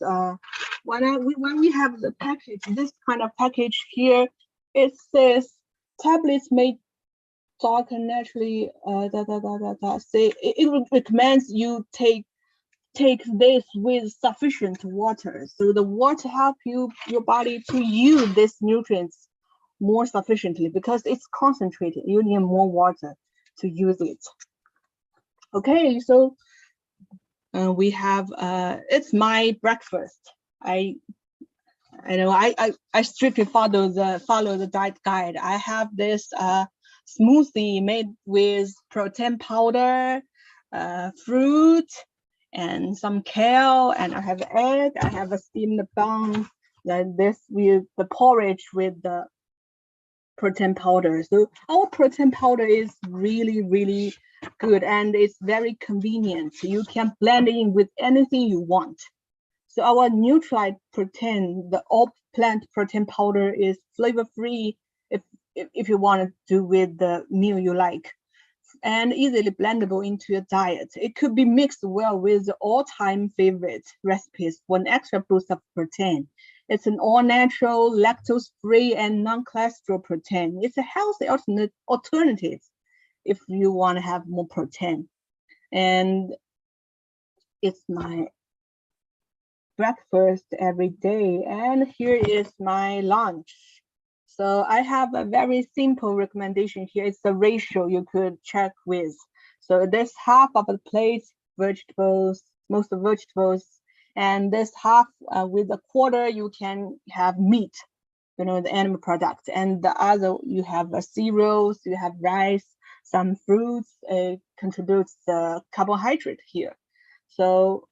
when we have the package, this kind of package here, it says tablets made dark and naturally say it recommends you take this with sufficient water. So the water help your body to use these nutrients more sufficiently, because it's concentrated. You need more water to use it. Okay, so we have it's my breakfast. I strictly follow the diet guide. I have this smoothie made with protein powder, fruit, and some kale, and I have egg. I have a steamed bun. This with the porridge with the protein powder. So our protein powder is really, really good, and it's very convenient. You can blend in with anything you want. So our Nutrilite protein, the all plant protein powder, is flavor-free if you want to do with the meal you like, and easily blendable into your diet. It could be mixed well with the all-time favorite recipes for an extra boost of protein. It's an all-natural, lactose-free, and non-cholesterol protein. It's a healthy alternative if you want to have more protein. And it's my breakfast every day. And here is my lunch. So I have a very simple recommendation here. It's the ratio you could check with. So this half of the plate, vegetables, most of vegetables, and this half with a quarter, you can have meat, the animal product. And the other, you have cereals, you have rice, some fruits, contributes the carbohydrate here. So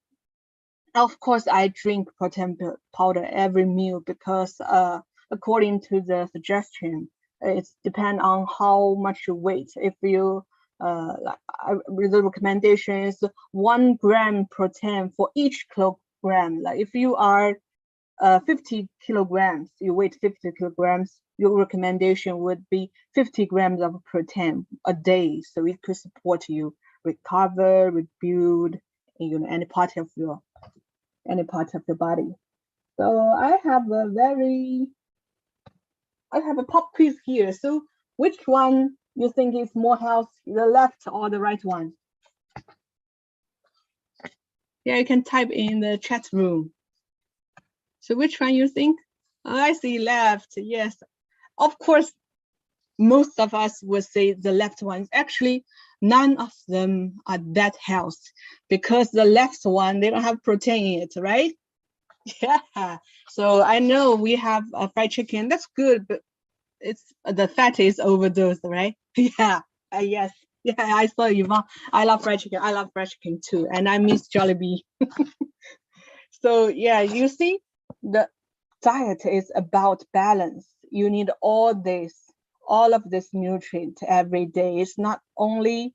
of course, I drink protein powder every meal because according to the suggestion, it's depend on how much you weigh. If you the recommendation is 1 gram protein for each kilogram. Like if you are 50 kilograms, you weigh 50 kilograms, your recommendation would be 50 grams of protein a day. So it could support you recover, rebuild, any part of your body. So I have a pop quiz here. So which one you think is more healthy, the left or the right one? Yeah, you can type in the chat room. So which one you think? I see left, yes. Of course, most of us would say the left one. Actually, none of them are that healthy because the left one, they don't have protein in it, right? Yeah, so I know we have a fried chicken, that's good, but it's the fat is overdosed, right? Yeah, yes. Yeah, I saw Yvonne. I love fried chicken. I love fried chicken too, and I miss Jollibee. So yeah, you see, the diet is about balance. You need all of this nutrient every day. It's not only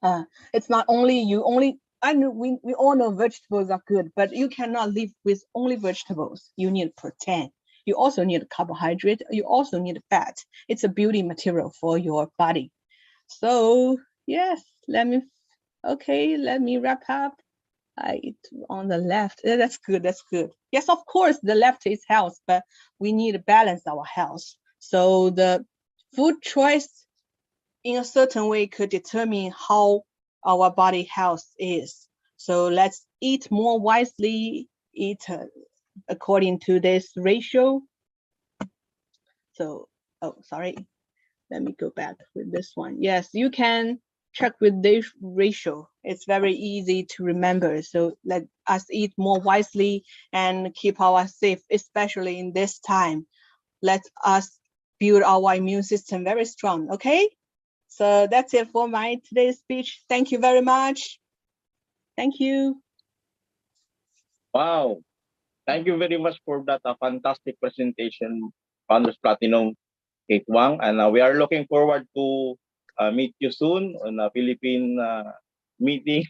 you only I know we all know vegetables are good, but you cannot live with only vegetables. You need protein. You also need carbohydrate. You also need fat. It's a building material for your body. So yes, let me wrap up. On the left. That's good. That's good. Yes, of course, the left is health, but we need to balance our health. So the food choice in a certain way could determine how our body health is. So let's eat more wisely, eat according to this ratio. So, oh, sorry. Let me go back with this one. Yes, you can check with this ratio. It's very easy to remember. So let us eat more wisely and keep ourselves safe, especially in this time. Let us build our immune system very strong, okay? So that's it for my today's speech. Thank you very much. Thank you. Wow. Thank you very much for that fantastic presentation, Founders Platinum Kate Wang. And we are looking forward to meet you soon on a Philippine meeting.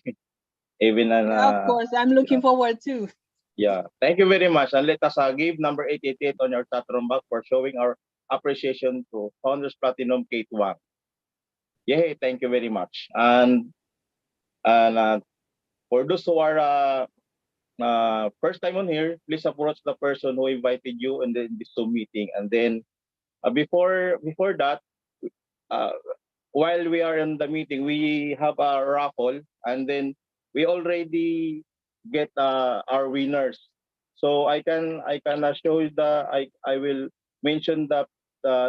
Even of course, I'm looking forward too. Yeah, thank you very much. And let us give number 888 on your chat room back for showing our appreciation to Founders Platinum Kate Wang. Yay, thank you very much. And for those who are first time on here, please approach the person who invited you in this Zoom meeting. And then before that, while we are in the meeting, we have a raffle, and then we already get our winners. So I can show you I will mention the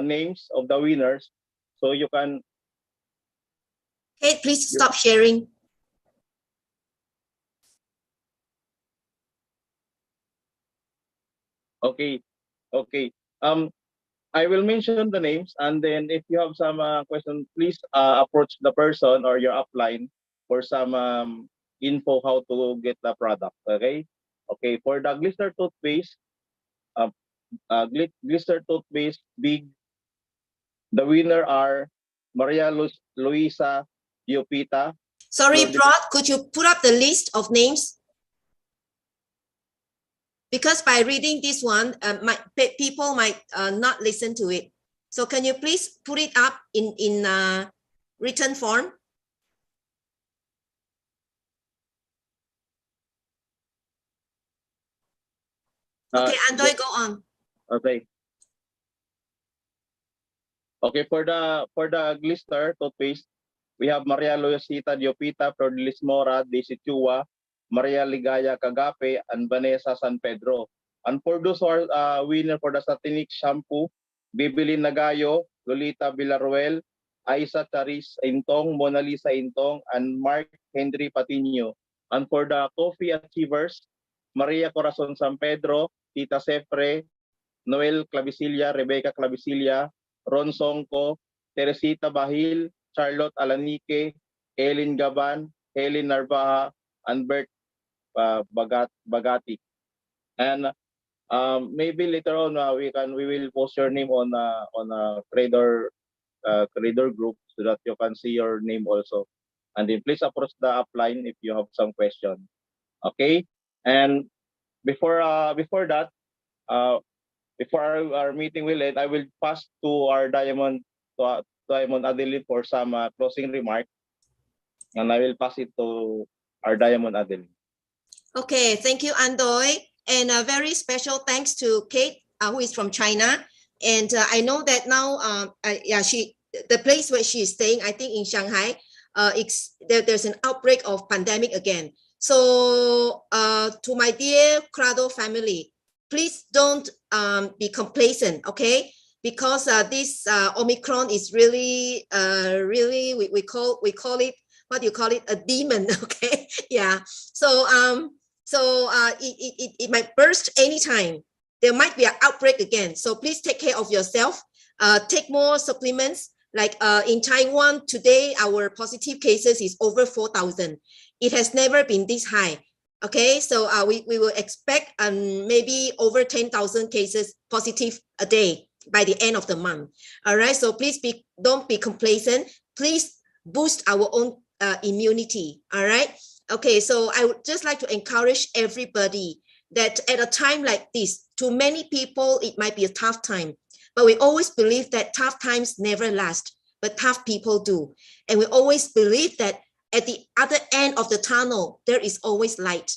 names of the winners, so you can. Hey, please stop sharing. Okay. I will mention the names, and then if you have some question, please approach the person or your upline for some info how to get the product. Okay. For the Glister toothpaste, Glister toothpaste big, the winner are Maria Luisa Diopita. Sorry, Broad, could you put up the list of names? Because by reading this one, people might not listen to it. So can you please put it up in written form? Okay, Andoy, go on. Okay. For the Glister toothpaste, we have Maria Luisita Diopita, Flordelis Mora, Daisy Chua, Maria Ligaya Cagape, and Vanessa San Pedro. And for those who are winner for the Satinic shampoo, Bibilin Nagayo, Lolita Villaruel, Aisa Charis Intong, Mona Lisa Intong, and Mark Henry Patino. And for the Coffee Achievers, Maria Corazon San Pedro, Tita Sefre, Noel Clavicilla, Rebecca Clavicilla, Ron Songko, Teresita Bahil, Charlotte Alanique, Helen Gaban, Helen Narvaja, and Bert Bagati. And maybe later on we will post your name on a trader group so that you can see your name also. And then please approach the upline if you have some question. Okay. And before that, before our meeting will end, I will pass to our Diamond Adeline for some closing remark, and I will pass it to our Diamond Adeline. Okay, thank you, Andoy, and a very special thanks to Kate, who is from China. And I know that now, the place where she is staying, I think in Shanghai, there's an outbreak of pandemic again. So to my dear Crado family, please don't be complacent, okay? Because this Omicron is really, we call it, what do you call it? A demon, okay? Yeah. So it might burst anytime. There might be an outbreak again. So please take care of yourself. Take more supplements. Like in Taiwan today, our positive cases is over 4,000. It has never been this high. Okay, so we will expect maybe over 10,000 cases positive a day by the end of the month. All right, so please don't be complacent. Please boost our own immunity. All right, Okay, so I would just like to encourage everybody that at a time like this, to many people, it might be a tough time, but we always believe that tough times never last, but tough people do. And we always believe that at the other end of the tunnel, there is always light.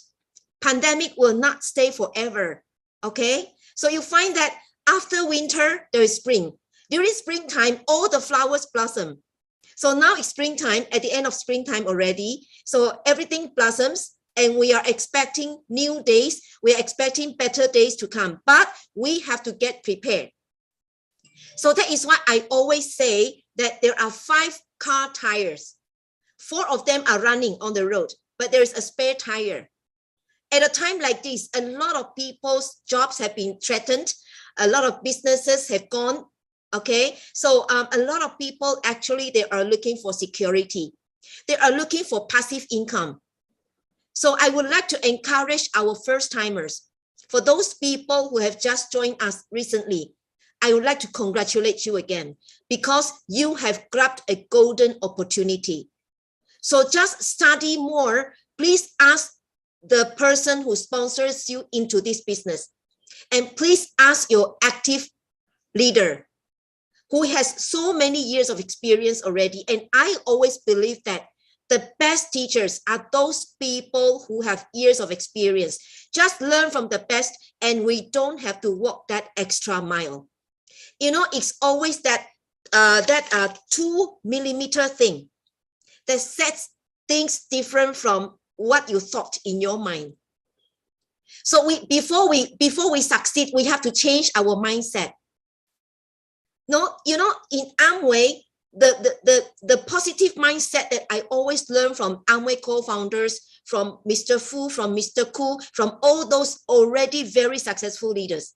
Pandemic will not stay forever, okay? So you find that after winter, there is spring. During springtime, all the flowers blossom. So now it's springtime, at the end of springtime already. So everything blossoms and we are expecting new days. We are expecting better days to come, but we have to get prepared. So that is why I always say that there are 5 car tires. 4 of them are running on the road, but there is a spare tire. At a time like this, a lot of people's jobs have been threatened. A lot of businesses have gone. Okay, so a lot of people actually, they are looking for security. They are looking for passive income. So I would like to encourage our first timers. For those people who have just joined us recently, I would like to congratulate you again because you have grabbed a golden opportunity. So just study more. Please ask the person who sponsors you into this business. And please ask your active leader who has so many years of experience already. And I always believe that the best teachers are those people who have years of experience. Just learn from the best and we don't have to walk that extra mile. You know, it's always that 2 millimeter thing that sets things different from what you thought in your mind. So before we succeed, we have to change our mindset. No, you know, in Amway, the positive mindset that I always learn from Amway co-founders, from Mr. Fu, from Mr. Ku, from all those already very successful leaders,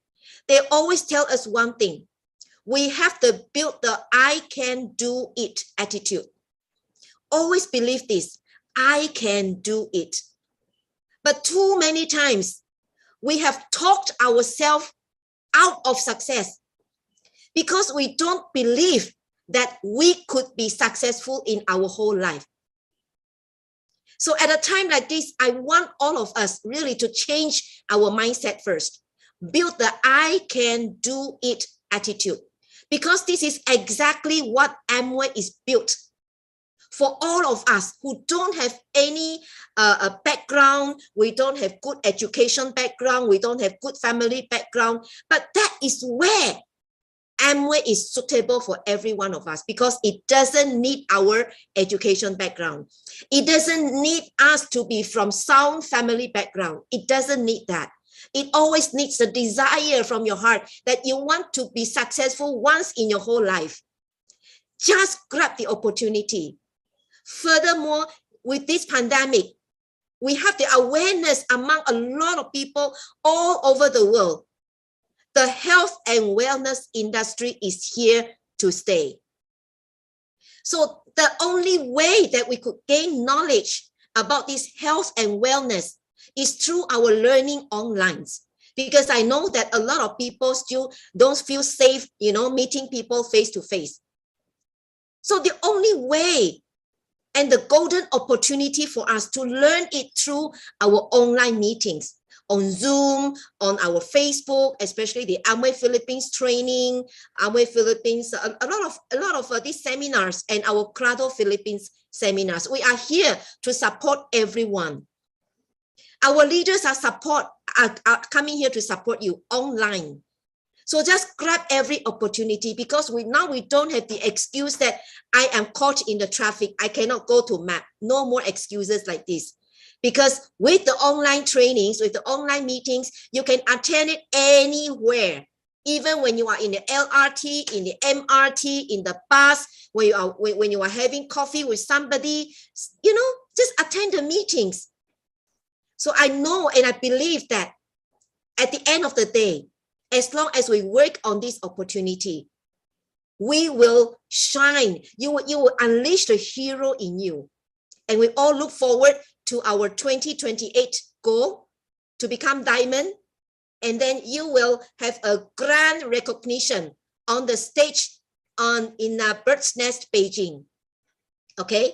they always tell us one thing. We have to build the I can do it attitude. Always believe this, I can do it. But too many times, we have talked ourselves out of success because we don't believe that we could be successful in our whole life. So at a time like this, I want all of us really to change our mindset first. Build the I can do it attitude. Because this is exactly what Amway is built for all of us who don't have any background, we don't have good education background, we don't have good family background, but that is where Amway is suitable for every one of us because it doesn't need our education background. It doesn't need us to be from sound family background. It doesn't need that. It always needs a desire from your heart that you want to be successful once in your whole life. Just grab the opportunity. Furthermore, with this pandemic, we have the awareness among a lot of people all over the world. The health and wellness industry is here to stay. So the only way that we could gain knowledge about this health and wellness is through our learning online. Because I know that a lot of people still don't feel safe, you know, meeting people face to face. So the only way and the golden opportunity for us to learn it through our online meetings on Zoom, on our Facebook, especially the Amway Philippines training, Amway Philippines, a lot of these seminars and our Crado Philippines seminars. We are here to support everyone. Our leaders are coming here to support you online. So just grab every opportunity because now we don't have the excuse that I am caught in the traffic. I cannot go to map. No more excuses like this. Because with the online trainings, with the online meetings, you can attend it anywhere. Even when you are in the LRT, in the MRT, in the bus, when you are having coffee with somebody, you know, just attend the meetings. So I know and I believe that at the end of the day, as long as we work on this opportunity, we will shine. You will unleash the hero in you. And we all look forward to our 2028 goal to become diamond. And then you will have a grand recognition on the stage in Bird's Nest, Beijing. Okay?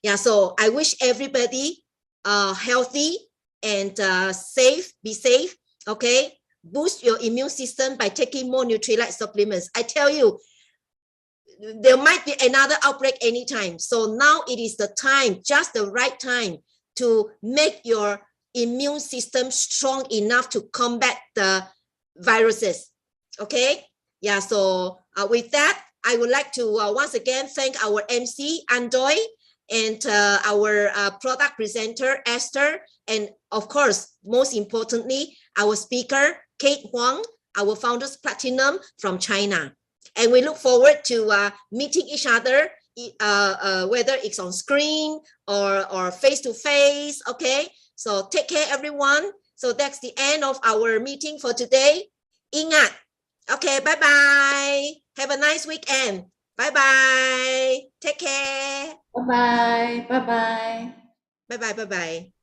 Yeah, so I wish everybody healthy and safe, be safe, okay? Boost your immune system by taking more Nutrilite supplements. I tell you, there might be another outbreak anytime. So now it is the time, just the right time to make your immune system strong enough to combat the viruses. Okay? Yeah, so with that, I would like to once again thank our MC, Andoy, and our product presenter, Esther, and of course, most importantly, our speaker, Kate Huang, our Founders Platinum from China. And we look forward to meeting each other, whether it's on screen or face-to-face, okay? So take care, everyone. So that's the end of our meeting for today. Ingat. Okay, bye-bye. Have a nice weekend. Bye-bye. Take care. Bye-bye. Bye-bye. Bye-bye. Bye-bye.